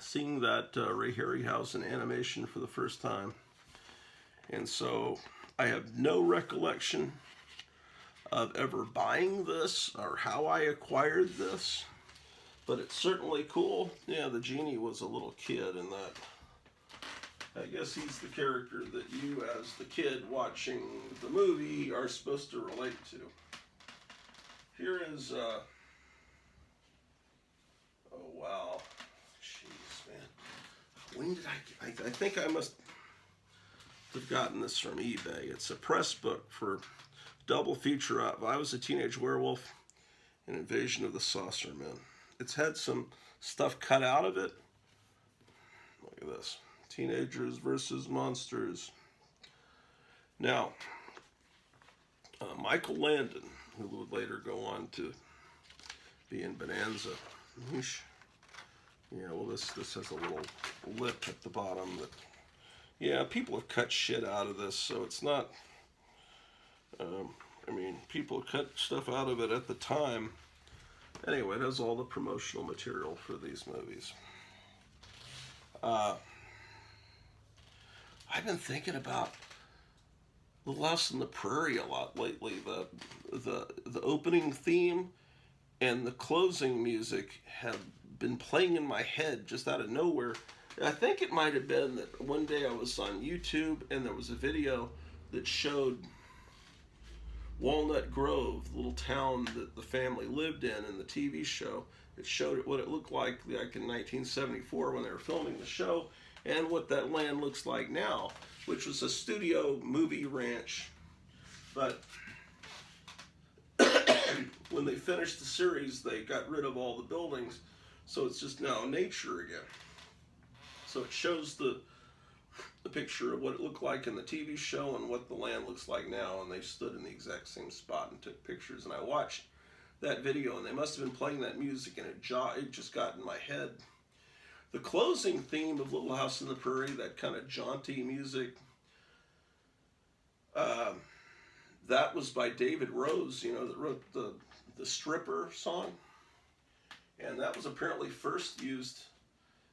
Seeing that Ray Harryhausen animation for the first time. And so I have no recollection of ever buying this or how I acquired this. But it's certainly cool. Yeah, the genie was a little kid in that. I guess he's the character that you, as the kid watching the movie, are supposed to relate to. Here is, oh wow. Jeez, man. When did I think I must have gotten this from eBay. It's a press book for double feature of I Was a Teenage Werewolf and Invasion of the Saucermen. It's had some stuff cut out of it. Look at this. Teenagers versus monsters. Now, Michael Landon, who would later go on to be in Bonanza. Yeah, well, this has a little lip at the bottom. That, yeah, people have cut shit out of this, so it's not... I mean, people cut stuff out of it at the time. Anyway, it has all the promotional material for these movies. I've been thinking about Little House on the Prairie a lot lately. The opening theme and the closing music have been playing in my head just out of nowhere. I think it might have been that one day I was on YouTube and there was a video that showed Walnut Grove, the little town that the family lived in the TV show. It showed what it looked like in 1974 when they were filming the show, and what that land looks like now, which was a studio movie ranch. But when they finished the series, they got rid of all the buildings, so it's just now nature again. So it shows the picture of what it looked like in the TV show and what the land looks like now, and they stood in the exact same spot and took pictures. And I watched that video, and they must have been playing that music, and it just got in my head. The closing theme of Little House on the Prairie, that kind of jaunty music, that was by David Rose, that wrote the Stripper song. And that was apparently first used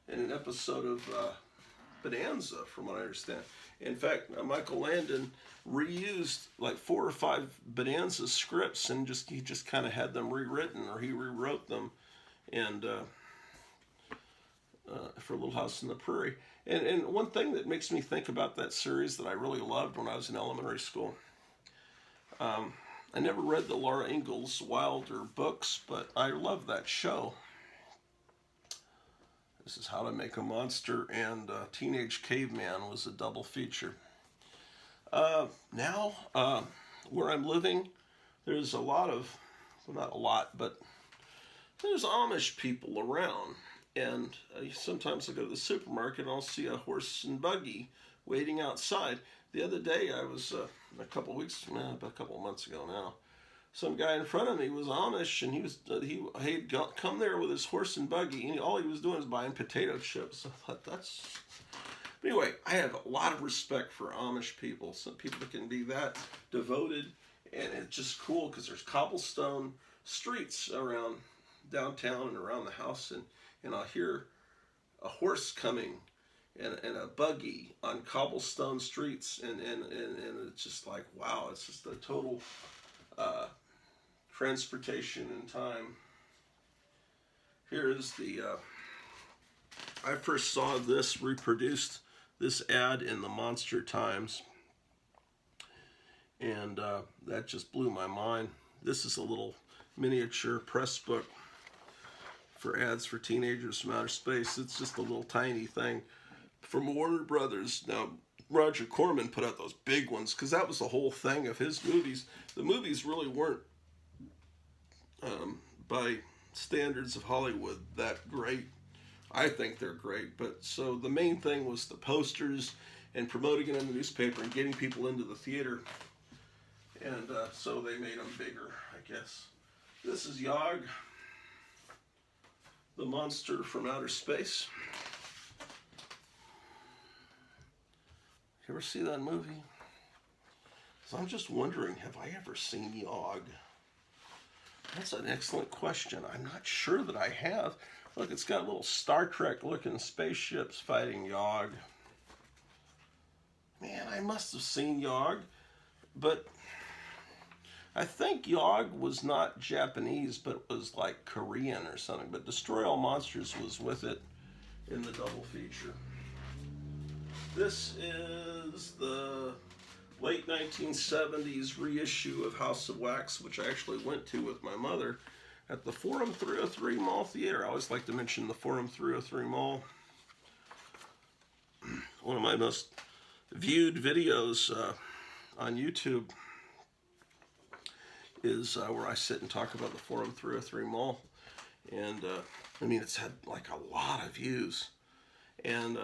in an episode of Bonanza, from what I understand. In fact, Michael Landon reused like 4 or 5 Bonanza scripts, and he just kind of had them rewritten, or he rewrote them, and for Little House on the Prairie. And one thing that makes me think about that series that I really loved when I was in elementary school, I never read the Laura Ingalls Wilder books, but I love that show. This is How to Make a Monster, and Teenage Caveman was a double feature. Now, where I'm living, there's a lot of, well, not a lot, but there's Amish people around. And sometimes I go to the supermarket and I'll see a horse and buggy waiting outside. The other day, I was, about a couple of months ago now, some guy in front of me was Amish, and he had come there with his horse and buggy, and all he was doing was buying potato chips. I thought, But anyway, I have a lot of respect for Amish people. Some people that can be that devoted, and it's just cool because there's cobblestone streets around downtown and around the house, and I'll hear a horse coming and a buggy on cobblestone streets, and it's just like, wow, it's just a total transportation in time. Here is the, I first saw this reproduced, this ad in the Monster Times, and that just blew my mind. This is a little miniature press book for ads for teenagers from outer space. It's just a little tiny thing from Warner Brothers. Now, Roger Corman put out those big ones because that was the whole thing of his movies. The movies really weren't, by standards of Hollywood, that great. I think they're great, but so the main thing was the posters and promoting it in the newspaper and getting people into the theater. And so they made them bigger, I guess. This is Yog, the monster from outer space. You ever see that movie? So I'm just wondering, have I ever seen Yog? That's an excellent question. I'm not sure that I have. Look, it's got little Star Trek looking spaceships fighting Yog. Man, I must have seen Yog, but I think Yog was not Japanese, but was like Korean or something. But Destroy All Monsters was with it in the double feature. This is the late 1970s reissue of House of Wax, which I actually went to with my mother at the Forum 303 Mall Theater. I always like to mention the Forum 303 Mall. One of my most viewed videos on YouTube is where I sit and talk about the Forum 303 Mall. And I mean, it's had like a lot of views. And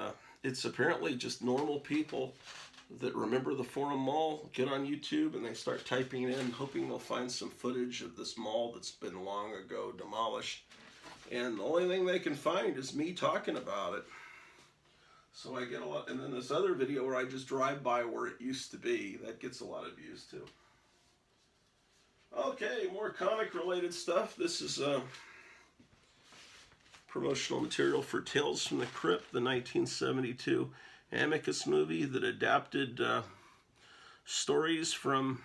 it's apparently just normal people that remember the Forum Mall get on YouTube and they start typing it in, hoping they'll find some footage of this mall that's been long ago demolished. And the only thing they can find is me talking about it. So I get a lot. And then this other video where I just drive by where it used to be, that gets a lot of views too. Okay, more comic related stuff. This is promotional material for Tales from the Crypt, the 1972 Amicus movie that adapted stories from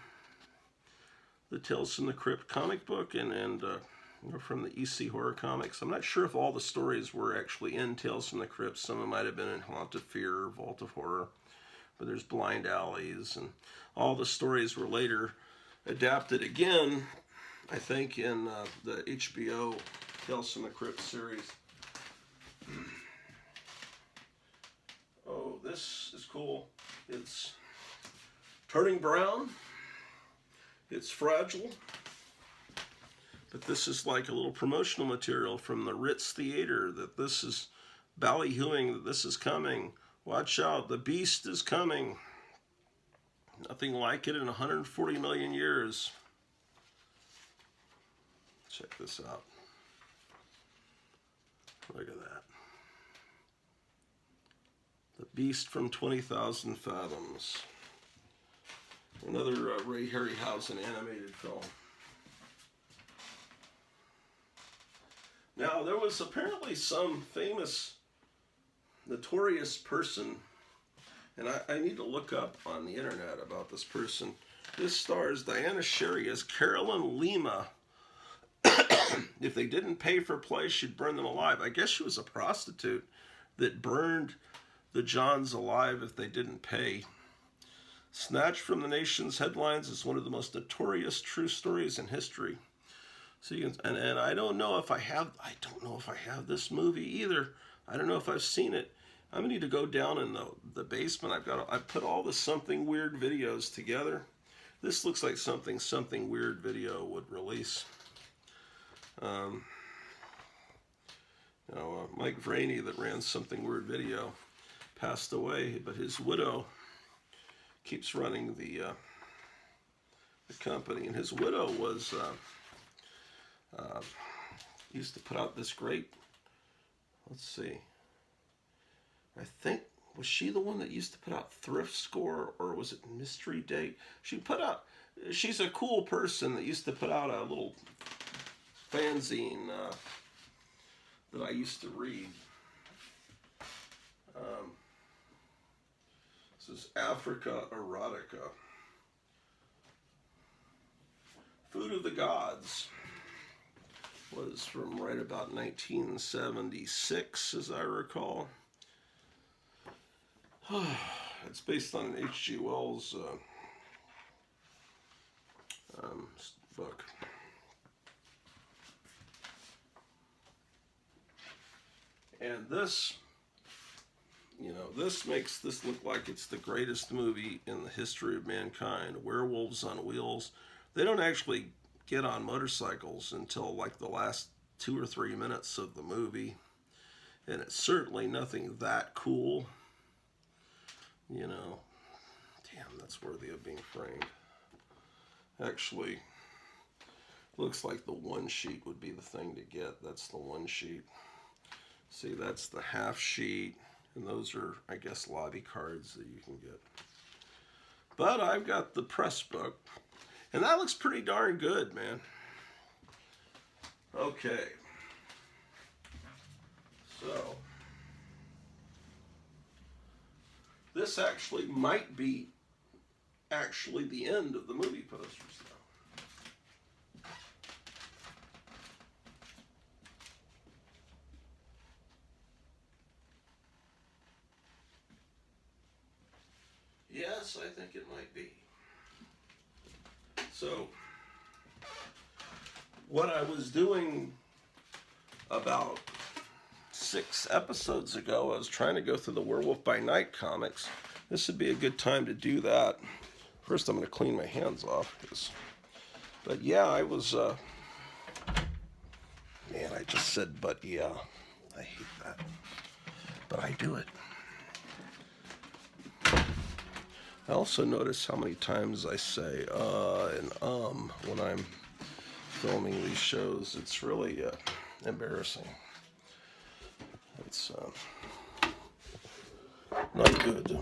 the Tales from the Crypt comic book and from the EC Horror Comics. I'm not sure if all the stories were actually in Tales from the Crypt. Some of them might have been in Haunt of Fear, Vault of Horror, but there's Blind Alleys, and all the stories were later adapted again, I think, in the HBO Tales from the Crypt series. Oh, this is cool. It's turning brown. It's fragile. But this is like a little promotional material from the Ritz Theater that this is ballyhooing that this is coming. Watch out, the beast is coming. Nothing like it in 140 million years. Check this out. Look at that. The Beast from 20,000 Fathoms. Another Ray Harryhausen animated film. Now, there was apparently some famous, notorious person, and I need to look up on the internet about this person. This stars Diana Sherry as Carolyn Lima. If they didn't pay for play, she'd burn them alive. I guess she was a prostitute that burned the Johns alive if they didn't pay. Snatched from the nation's headlines as one of the most notorious true stories in history. So you can, and I don't know if I have this movie either. I don't know if I've seen it. I'm gonna need to go down in the basement. I've put all the Something Weird videos together. This looks like something weird video would release. Mike Vraney, that ran Something Weird Video, passed away, but his widow keeps running the company, and his widow was used to put out this great, let's see, I think was she the one that used to put out Thrift Score, or was it Mystery Date? She's a cool person that used to put out a little fanzine that I used to read. This is Africa Erotica. Food of the Gods was from right about 1976, as I recall. It's based on an H.G. Wells book. And this, this makes this look like it's the greatest movie in the history of mankind. Werewolves on Wheels. They don't actually get on motorcycles until like the last 2 or 3 minutes of the movie. And it's certainly nothing that cool. Damn, that's worthy of being framed. Actually, looks like the one sheet would be the thing to get. That's the one sheet. See, that's the half sheet. And those are, I guess, lobby cards that you can get. But I've got the press book. And that looks pretty darn good, man. Okay. So, this actually might be the end of the movie posters, though. Yes, I think it might be. So, what I was doing about 6 episodes ago, I was trying to go through the Werewolf by Night comics. This would be a good time to do that. First, I'm going to clean my hands off. But yeah, I was... man, I just said, but yeah. I hate that. But I do it. I also notice how many times I say and when I'm filming these shows. It's really embarrassing. It's not good.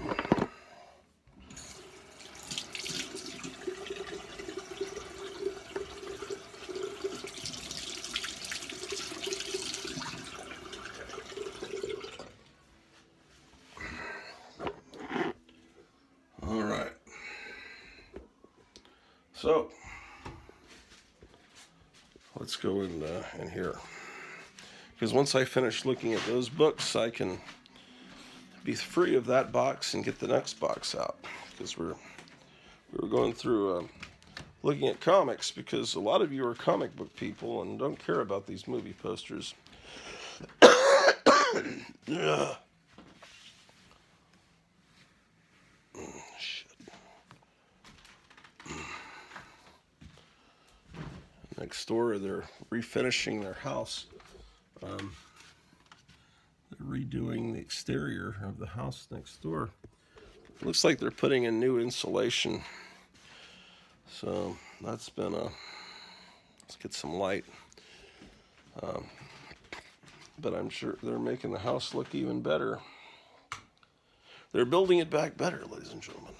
All right. So let's go in here. Because once I finish looking at those books, I can be free of that box and get the next box out. Because we were going through looking at comics, because a lot of you are comic book people and don't care about these movie posters. Next door, they're refinishing their house. They're redoing the exterior of the house next door. It looks like they're putting in new insulation. So that's been let's get some light. But I'm sure they're making the house look even better. They're building it back better, ladies and gentlemen.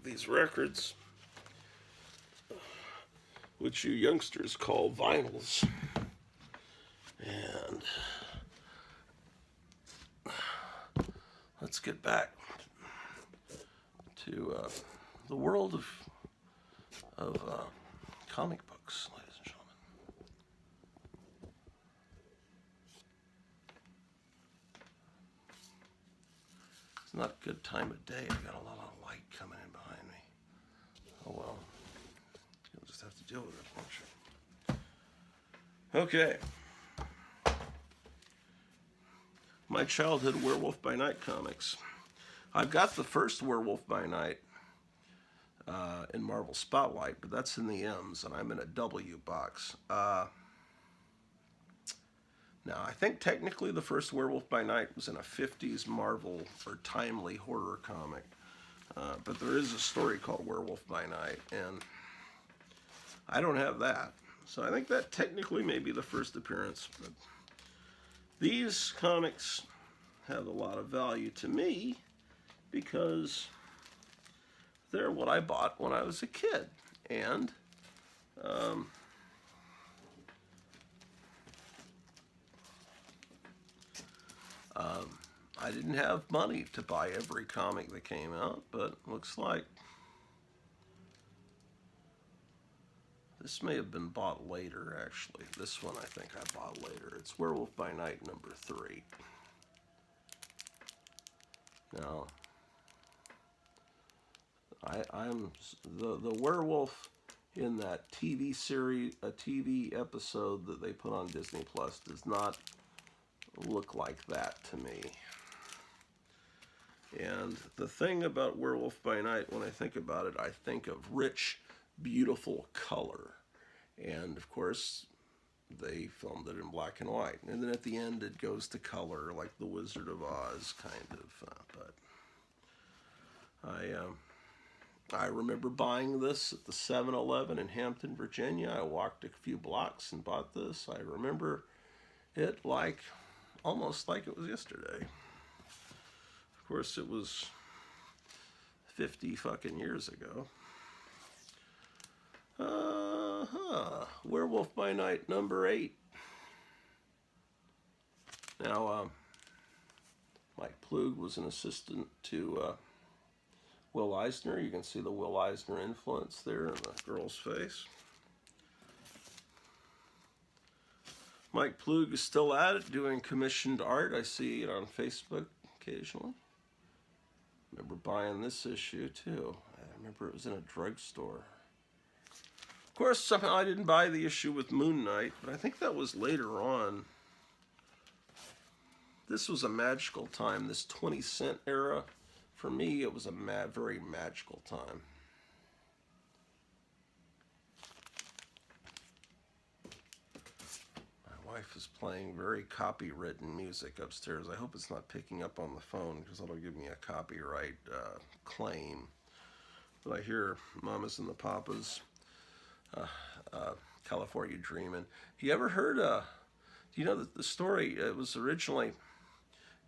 These records, which you youngsters call vinyls, and let's get back to the world of comic books, ladies and gentlemen. It's not a good time of day. I got a lot of light coming in behind me. Oh well, you'll just have to deal with it, won't you? Okay. My childhood Werewolf by Night comics. I've got the first Werewolf by Night in Marvel Spotlight, but that's in the M's, and I'm in a W box. Now, I think technically the first Werewolf by Night was in a 50s Marvel or Timely horror comic. But there is a story called Werewolf by Night, and I don't have that. So I think that technically may be the first appearance. But these comics have a lot of value to me because they're what I bought when I was a kid. And I didn't have money to buy every comic that came out, but looks like this may have been bought later, actually. This one I think I bought later. It's Werewolf by Night number 3. Now, I'm the werewolf in that TV series, a TV episode that they put on Disney Plus, does not look like that to me. And the thing about Werewolf by Night, when I think about it, I think of rich, beautiful color. And of course, they filmed it in black and white. And then at the end, it goes to color, like The Wizard of Oz, kind of. But I remember buying this at the 7-Eleven in Hampton, Virginia. I walked a few blocks and bought this. I remember it like almost like it was yesterday. Of course, it was 50 fucking years ago. Werewolf by Night number 8. Now, Mike Plug was an assistant to Will Eisner. You can see the Will Eisner influence there in the girl's face. Mike Plug is still at it, doing commissioned art. I see it on Facebook occasionally. I remember buying this issue too. I remember it was in a drugstore. Of course, somehow I didn't buy the issue with Moon Knight, but I think that was later on. This was a magical time, this 20-cent era. For me, it was a very magical time. My wife is playing very copywritten music upstairs. I hope it's not picking up on the phone because that'll give me a copyright claim. But I hear Mamas and the Papas, California Dreamin'. You ever heard, do you know the story? It was originally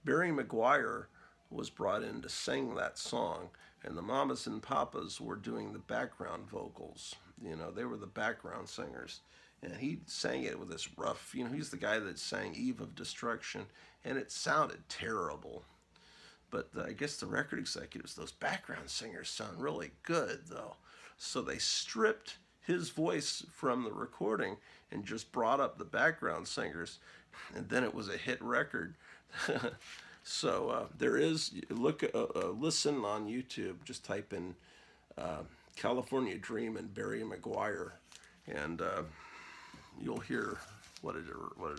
Barry McGuire was brought in to sing that song, and the Mamas and Papas were doing the background vocals. You know, they were the background singers. And he sang it with this rough, you know, he's the guy that sang Eve of Destruction, and it sounded terrible. But I guess the record executives, those background singers sound really good, though. So they stripped his voice from the recording and just brought up the background singers, and then it was a hit record. So there is, listen on YouTube, just type in California Dreamin' Barry McGuire, and you'll hear what it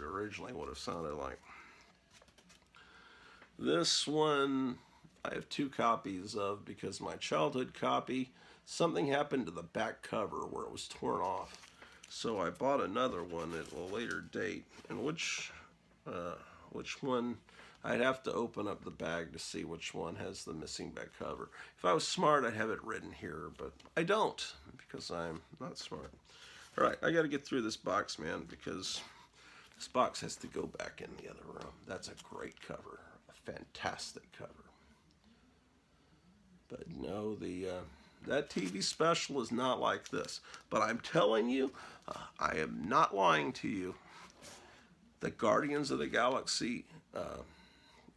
originally would have sounded like. This one I have 2 copies of because my childhood copy, something happened to the back cover where it was torn off. So I bought another one at a later date, and which one, I'd have to open up the bag to see which one has the missing back cover. If I was smart, I'd have it written here, but I don't because I'm not smart. All right, I got to get through this box, man, because this box has to go back in the other room. That's a great cover, a fantastic cover. But no, that TV special is not like this. But I'm telling you, I am not lying to you. The Guardians of the Galaxy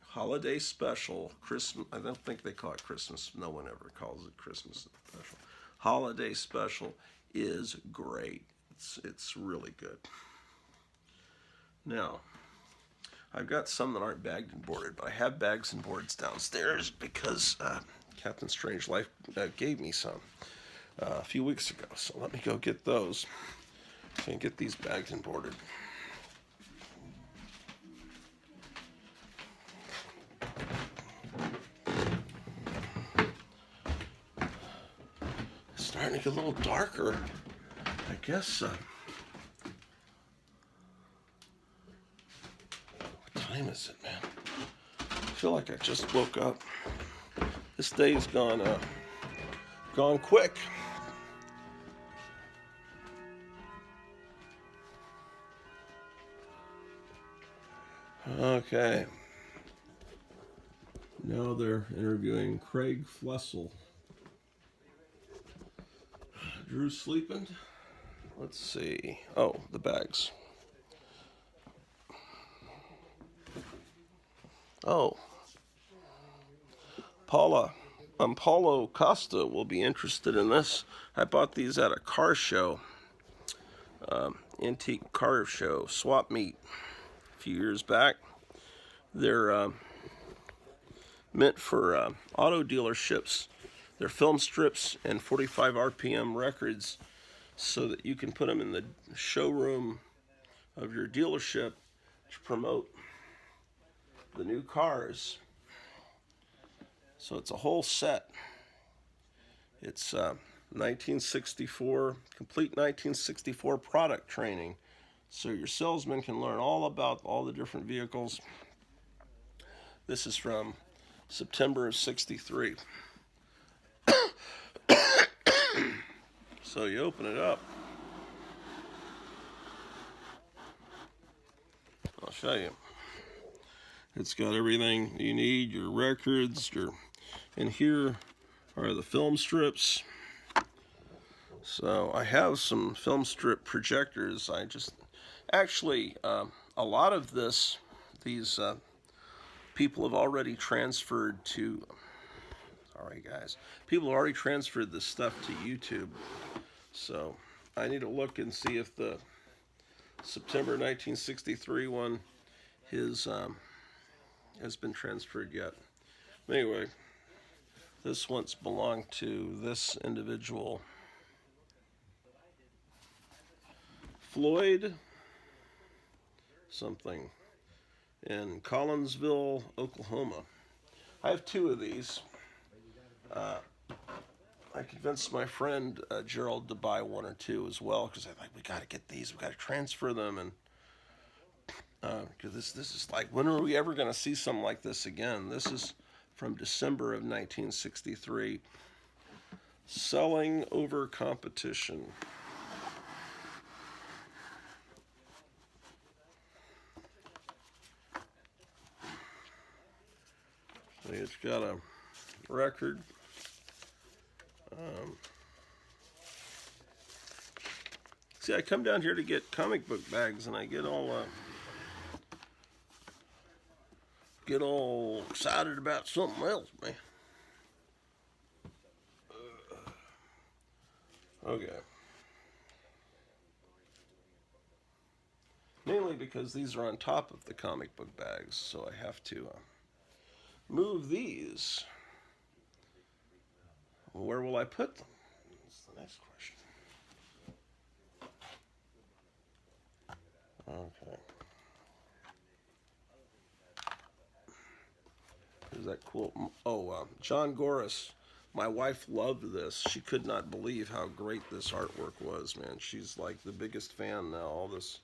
holiday special, Christmas, I don't think they call it Christmas. No one ever calls it Christmas special. Holiday special is great. It's really good. Now, I've got some that aren't bagged and boarded, but I have bags and boards downstairs because Captain Strangelove gave me some a few weeks ago. So let me go get those so I can get these bagged and boarded. It's starting to get a little darker. I guess, what time is it, man? I feel like I just woke up. This day's gone gone quick. Okay. Now they're interviewing Craig Flessel. Drew sleeping? Let's see. Oh, the bags. Oh. Paulo Costa will be interested in this. I bought these at a car show, antique car show, Swap Meet, a few years back. They're meant for auto dealerships. They're film strips and 45 RPM records so that you can put them in the showroom of your dealership to promote the new cars. So it's a whole set. It's 1964, complete 1964 product training. So your salesman can learn all about all the different vehicles. This is from September of '63. So you open it up. I'll show you. It's got everything you need, your records, and here are the film strips. So I have some film strip projectors. Actually, a lot of these people have already transferred to, sorry guys, people have already transferred this stuff to YouTube. So I need to look and see if the September 1963 one has been transferred yet. Anyway, this once belonged to this individual, Floyd something, in Collinsville, Oklahoma. I have two of these. I convinced my friend Gerald to buy one or two as well, because I'm like, we got to get these, we got to transfer them, and because this is like, when are we ever going to see something like this again? This is from December of 1963. Selling over competition. It's got a record. See, I come down here to get comic book bags, and I get all excited about something else, man. Okay. Mainly because these are on top of the comic book bags, so I have to move these. Where will I put them? That's the next question. Okay. Is that cool? Oh, John Goris. My wife loved this. She could not believe how great this artwork was, man. She's like the biggest fan now. All this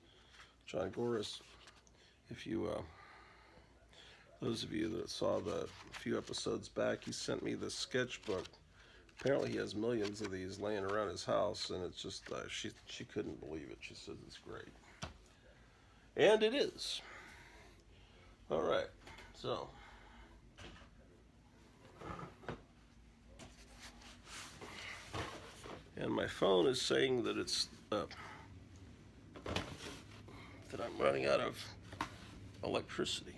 John Goris. If you, those of you that saw the few episodes back, he sent me this sketchbook. Apparently, he has millions of these laying around his house, and it's just she couldn't believe it. She says it's great, and it is. All right, so. And my phone is saying that it's that I'm running out of electricity.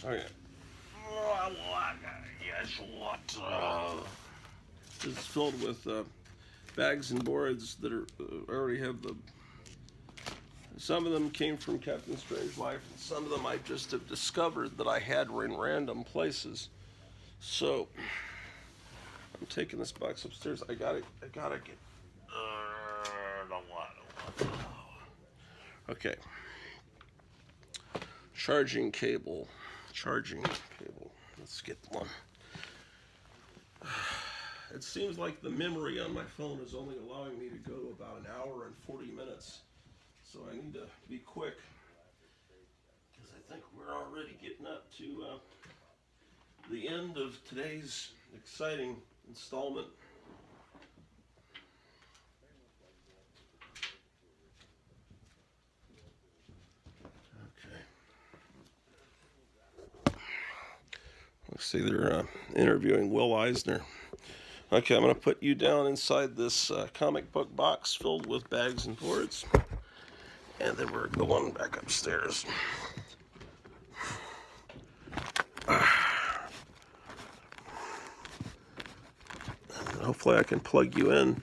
Okay. Guess what? This is filled with bags and boards that are already have the. Some of them came from Captain Strangelove, and some of them I just have discovered that I had in random places. So. I'm taking this box upstairs. I gotta get. Okay. Charging cable. Let's get one. It seems like the memory on my phone is only allowing me to go about an hour and 40 minutes. So I need to be quick. Because I think we're already getting up to the end of today's exciting installment. Okay. Let's see, they're interviewing Will Eisner. Okay, I'm going to put you down inside this comic book box filled with bags and boards. And then we're going back upstairs. And hopefully I can plug you in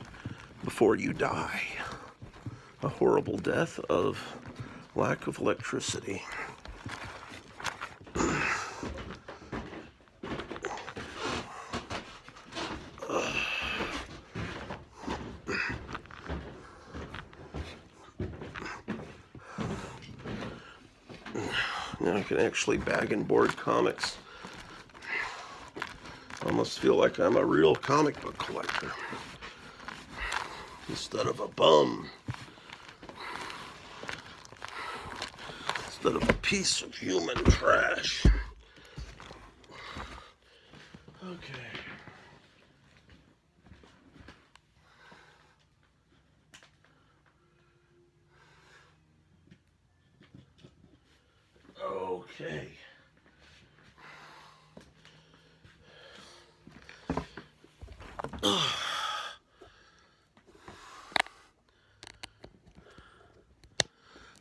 before you die. A horrible death of lack of electricity. Now I can actually bag and board comics. I almost feel like I'm a real comic book collector instead of a bum. Instead of a piece of human trash. Okay. Okay.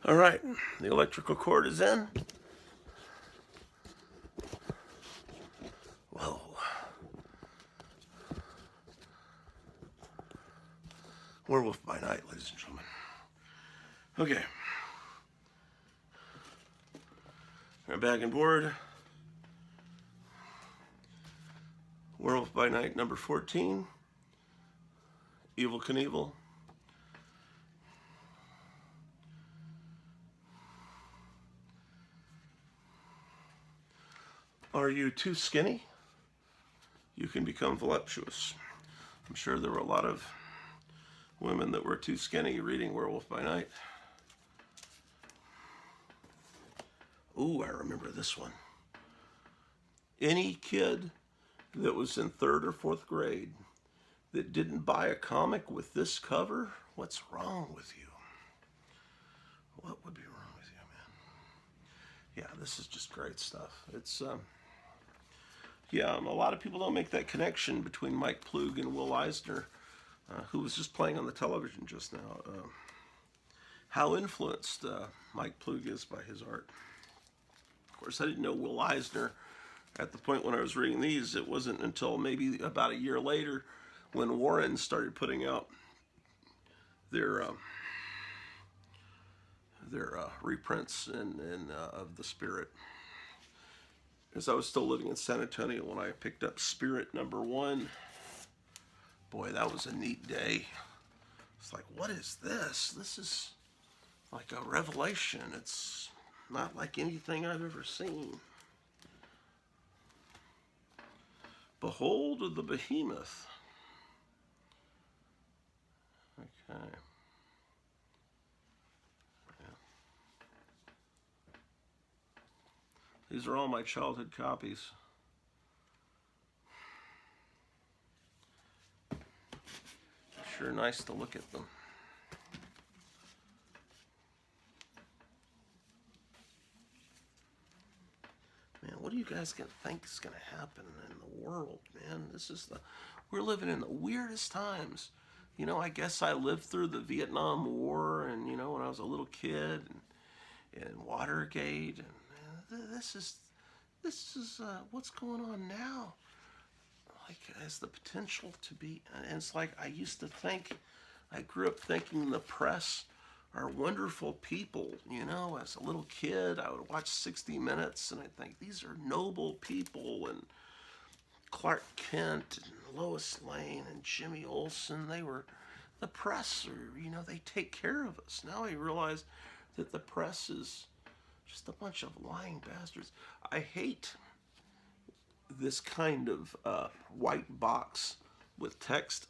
All right, the electrical cord is in. Whoa. Werewolf by Night, ladies and gentlemen. Okay. Our bag and board. Werewolf by Night number 14. Evel Knievel. Are you too skinny? You can become voluptuous. I'm sure there were a lot of women that were too skinny reading Werewolf by Night. Ooh, I remember this one. Any kid that was in 3rd or 4th grade that didn't buy a comic with this cover, what's wrong with you? What would be wrong with you, man? Yeah, this is just great stuff. It's, a lot of people don't make that connection between Mike Ploog and Will Eisner, who was just playing on the television just now. How influenced Mike Ploog is by his art. Of course, I didn't know Will Eisner at the point when I was reading these. It wasn't until maybe about a year later when Warren started putting out their reprints of the Spirit. As I was still living in San Antonio when I picked up Spirit number 1. Boy, that was a neat day. It's like, what is this? This is like a revelation. It's not like anything I've ever seen. Behold the Behemoth. Okay. These are all my childhood copies. Sure nice to look at them. Man, what do you guys think is going to happen in the world, man? We're living in the weirdest times. You know, I guess I lived through the Vietnam War and, you know, when I was a little kid and Watergate. And this is what's going on now. Like, has the potential to be, and it's like I grew up thinking the press are wonderful people, you know. As a little kid, I would watch 60 Minutes, and I'd think, these are noble people, and Clark Kent, and Lois Lane, and Jimmy Olsen, the press, they take care of us. Now I realize that the press is just a bunch of lying bastards. I hate this kind of white box with text,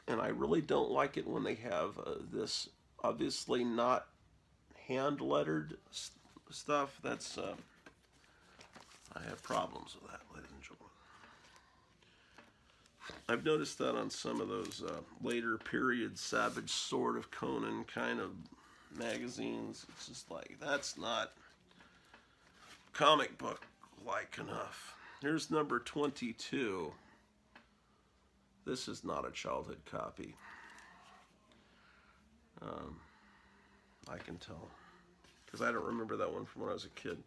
and I really don't like it when they have this obviously not hand lettered stuff. That's I have problems with that, ladies and gentlemen. I've noticed that on some of those later period Savage Sword of Conan kind of magazines. It's just like, that's not comic book like enough. Here's number 22. This is not a childhood copy. I can tell, because I don't remember that one from when I was a kid.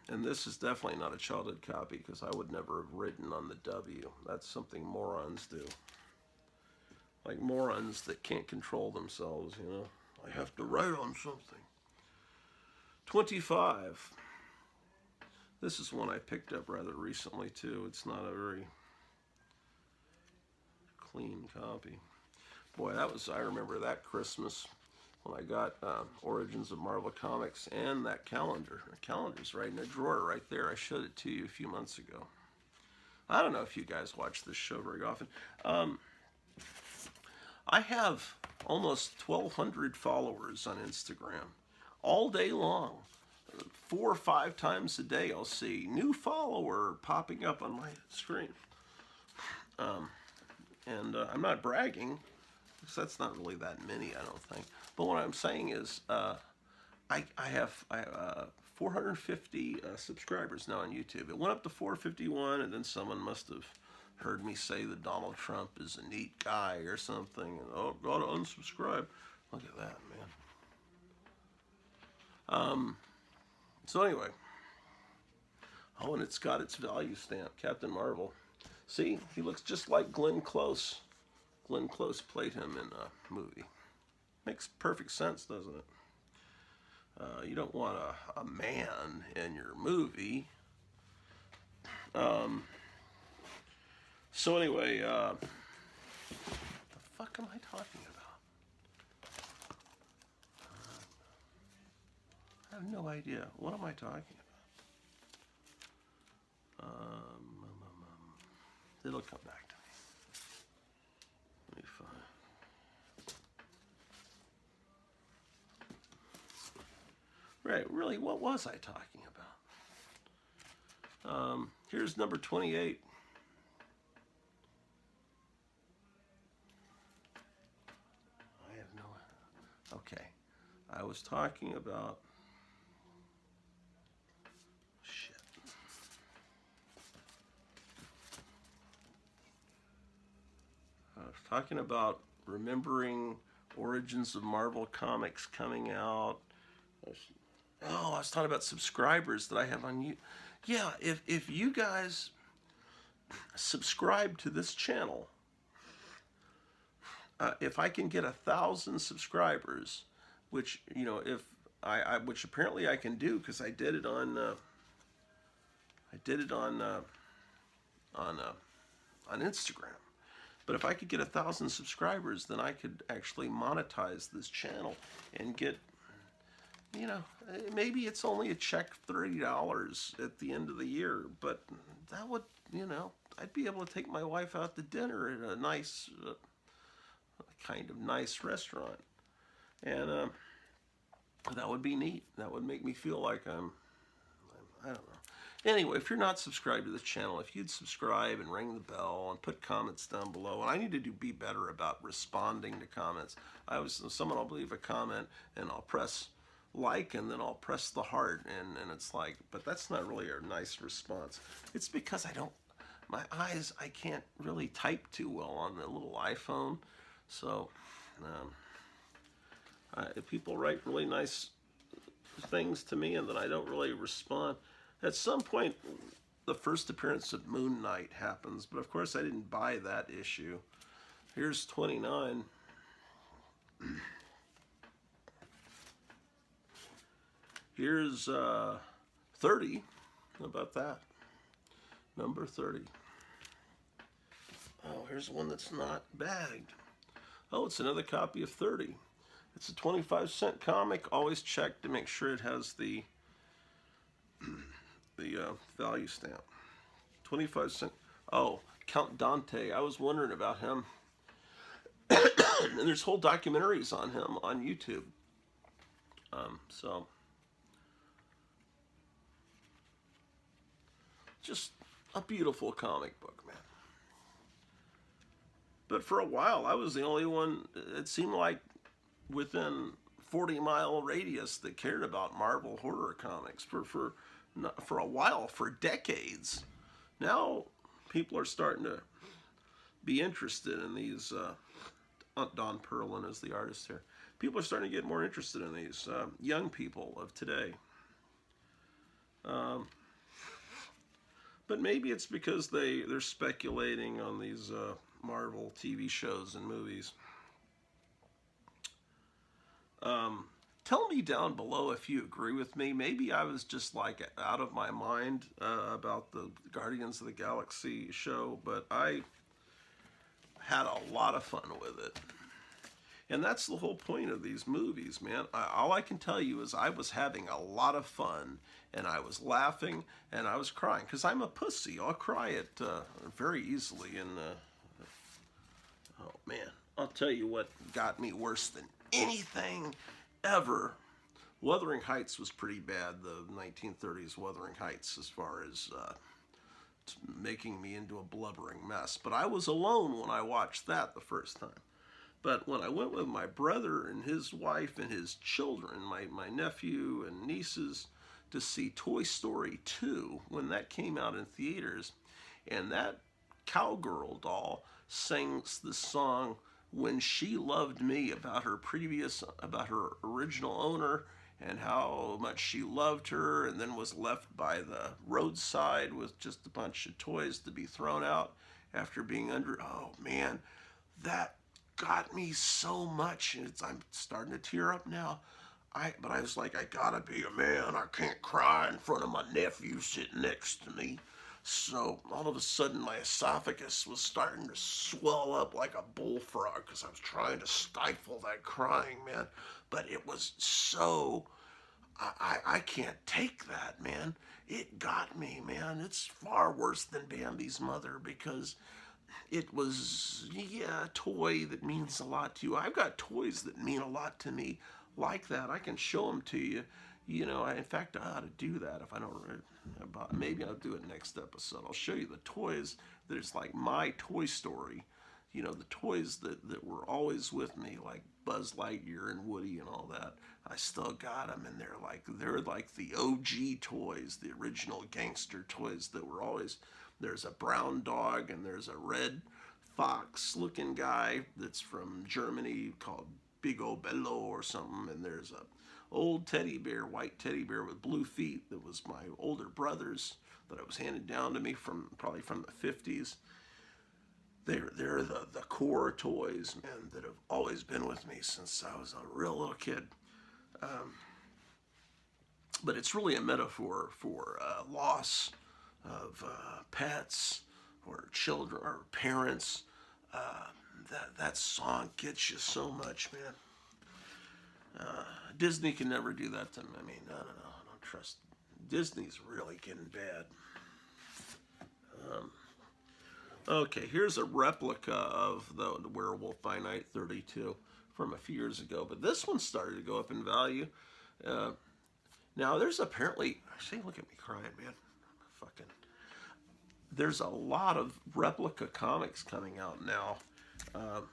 And this is definitely not a childhood copy, because I would never have written on the W. That's something morons do. Like morons that can't control themselves, you know. I have to write on something. 25. This is one I picked up rather recently, too. It's not a very clean copy. Boy, I remember that Christmas when I got Origins of Marvel Comics and that calendar. The calendar's right in a drawer right there. I showed it to you a few months ago. I don't know if you guys watch this show very often. I have almost 1,200 followers on Instagram all day long. 4 or 5 times a day I'll see new follower popping up on my screen. I'm not bragging, because that's not really that many, I don't think. But what I'm saying is I have 450 subscribers now on YouTube. It went up to 451, and then someone must have heard me say that Donald Trump is a neat guy or something, and oh, gotta unsubscribe. Look at that, man. So anyway, oh, and it's got its value stamp, Captain Marvel. See, he looks just like Glenn Close. Glenn Close played him in a movie. Makes perfect sense, doesn't it? You don't want a man in your movie. So anyway, the fuck am I talking about? I have no idea. What am I talking about? It'll come back to me. Let me find. Right, really, what was I talking about? Here's number 28. I have no. Okay, I was talking about. Talking about remembering Origins of Marvel Comics coming out. Oh, I was talking about subscribers that I have on you. Yeah, if you guys subscribe to this channel, if I can get 1,000 subscribers, which if which apparently I can do, because I did it on Instagram. But if I could get 1,000 subscribers, then I could actually monetize this channel and get, maybe it's only a check $30 at the end of the year, but that would, I'd be able to take my wife out to dinner at a nice, kind of nice restaurant. And that would be neat. That would make me feel like I don't know. Anyway, if you're not subscribed to this channel, if you'd subscribe and ring the bell and put comments down below, and I need to be better about responding to comments. Someone will leave a comment, and I'll press like, and then I'll press the heart, and it's like, but that's not really a nice response. It's because my eyes, I can't really type too well on the little iPhone. So, if people write really nice things to me and then I don't really respond, at some point, the first appearance of Moon Knight happens, but of course I didn't buy that issue. Here's 29. Here's 30. How about that? Number 30. Oh, here's one that's not bagged. Oh, it's another copy of 30. It's a 25-cent comic. Always check to make sure it has the value stamp. 25 cents. Oh, Count Dante. I was wondering about him. And there's whole documentaries on him on YouTube. So just a beautiful comic book, man. But for a while, I was the only one, it seemed like, within 40-mile radius that cared about Marvel horror comics for a while, for decades. Now, people are starting to be interested in these. Don Perlin is the artist here. People are starting to get more interested in these young people of today. But maybe it's because they're speculating on these Marvel TV shows and movies. Tell me down below if you agree with me. Maybe I was just like out of my mind about the Guardians of the Galaxy show, but I had a lot of fun with it. And that's the whole point of these movies, man. All I can tell you is I was having a lot of fun, and I was laughing, and I was crying, because I'm a pussy. I'll cry it very easily. And, oh, man, I'll tell you what got me worse than anything ever. Wuthering Heights was pretty bad, the 1930s Wuthering Heights, as far as making me into a blubbering mess. But I was alone when I watched that the first time. But when I went with my brother and his wife and his children, my nephew and nieces, to see Toy Story 2, when that came out in theaters, and that cowgirl doll sings the song When She Loved Me about her original owner, and how much she loved her, and then was left by the roadside with just a bunch of toys to be thrown out after being under. Oh man, that got me so much. I'm starting to tear up now. But I was like, I gotta be a man. I can't cry in front of my nephew sitting next to me. So all of a sudden, my esophagus was starting to swell up like a bullfrog because I was trying to stifle that crying, man. But it was so, I can't take that, man. It got me, man. It's far worse than Bambi's mother, because it was, a toy that means a lot to you. I've got toys that mean a lot to me like that. I can show them to you. In fact, I ought to do that if I don't. Maybe I'll do it next episode. I'll show you the toys that is like my Toy Story. The toys that were always with me, like Buzz Lightyear and Woody and all that. I still got them, and they're like the OG toys, the original gangster toys that were always. There's a brown dog and there's a red fox-looking guy that's from Germany called Big O Bello or something, and there's a old teddy bear, white teddy bear with blue feet that was my older brother's, that I was handed down to me probably from the 50s. They're the core toys, man, that have always been with me since I was a real little kid. But it's really a metaphor for loss of pets or children or parents. That song gets you so much, man. Disney can never do that to me. I mean, I don't trust. Disney's really getting bad. Okay, here's a replica of the Werewolf by Night 32 from a few years ago, but this one started to go up in value. Now, there's apparently, see, look at me crying, man. There's a lot of replica comics coming out now. When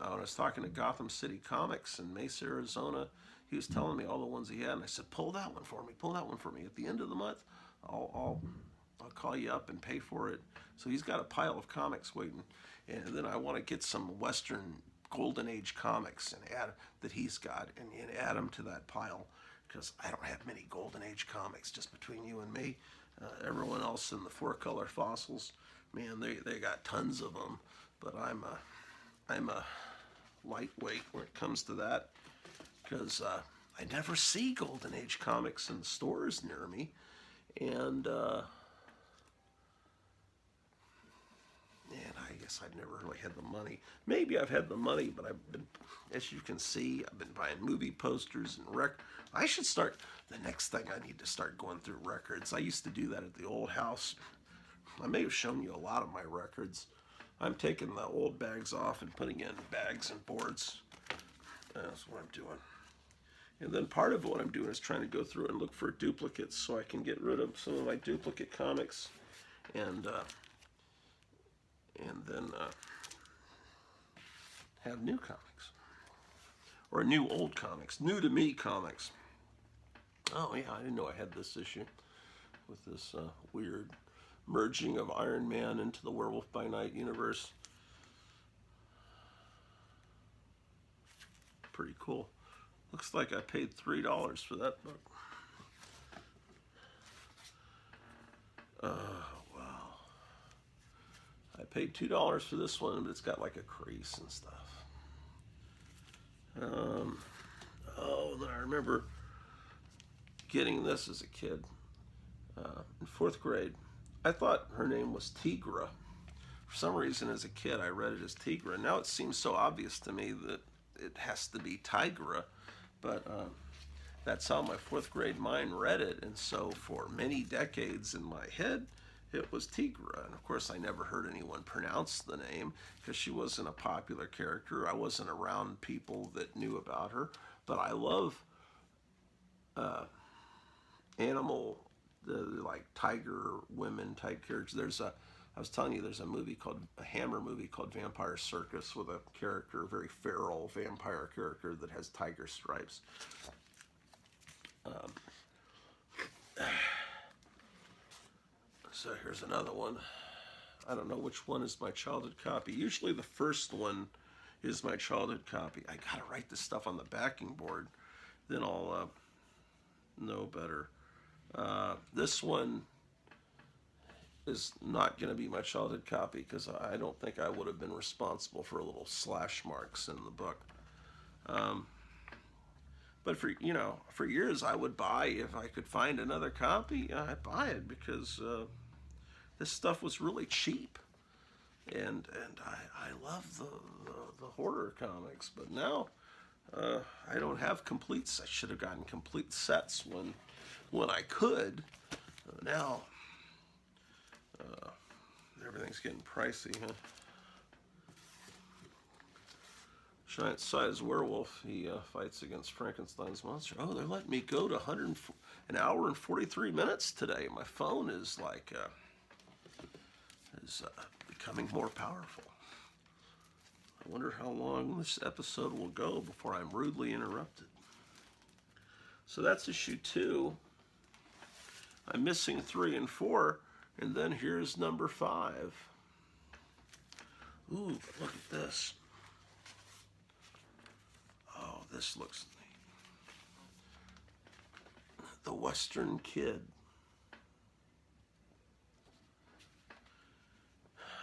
I was talking to Gotham City Comics in Mesa, Arizona, he was telling me all the ones he had, and I said, pull that one for me. At the end of the month, I'll call you up and pay for it. So he's got a pile of comics waiting, and then I want to get some Western Golden Age comics and add that he's got, and add them to that pile, because I don't have many Golden Age comics, just between you and me. Everyone else in the 4-color fossils, man, they got tons of them, but I'm a lightweight when it comes to that, because I never see Golden Age comics in the stores near me, and I guess I've never really had the money. Maybe I've had the money, but I've been, as you can see, I've been buying movie posters and I should start, the next thing I need to start going through records. I used to do that at the old house. I may have shown you a lot of my records. I'm taking the old bags off and putting in bags and boards. That's what I'm doing. And then part of what I'm doing is trying to go through and look for duplicates so I can get rid of some of my duplicate comics and then have new comics. Or new old comics. New to me comics. Oh yeah, I didn't know I had this issue with this weird merging of Iron Man into the Werewolf by Night universe. Pretty cool. Looks like I paid $3 for that book. Oh, wow. I paid $2 for this one, but it's got like a crease and stuff. Oh, then I remember getting this as a kid in 4th grade. I thought her name was Tigra. For some reason, as a kid, I read it as Tigra. Now it seems so obvious to me that it has to be Tigra, but that's how my 4th grade mind read it. And so for many decades in my head, it was Tigra. And of course, I never heard anyone pronounce the name because she wasn't a popular character. I wasn't around people that knew about her. But I love animal, like tiger women type characters. I was telling you, there's a Hammer movie called Vampire Circus with a character, a very feral vampire character that has tiger stripes. So here's another one. I don't know which one is my childhood copy. Usually the first one is my childhood copy. I gotta write this stuff on the backing board, then I'll know better. This one is not going to be my childhood copy because I don't think I would have been responsible for little slash marks in the book. But for years I would buy, if I could find another copy, I'd buy it because this stuff was really cheap, and I love the horror comics. But now I don't have completes. I should have gotten complete sets when I could. Now everything's getting pricey, huh? Giant-sized werewolf. He fights against Frankenstein's monster. Oh, they're letting me go to an hour and 43 minutes today. My phone is like becoming more powerful. I wonder how long this episode will go before I'm rudely interrupted. So that's issue 2. I'm missing 3 and 4, and then here's number 5. Ooh, look at this. Oh, this looks neat. The Western Kid.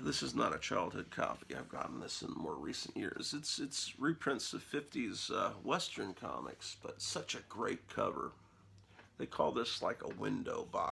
This is not a childhood copy. I've gotten this in more recent years. It's reprints of 50s Western comics, but such a great cover. They call this like a window box.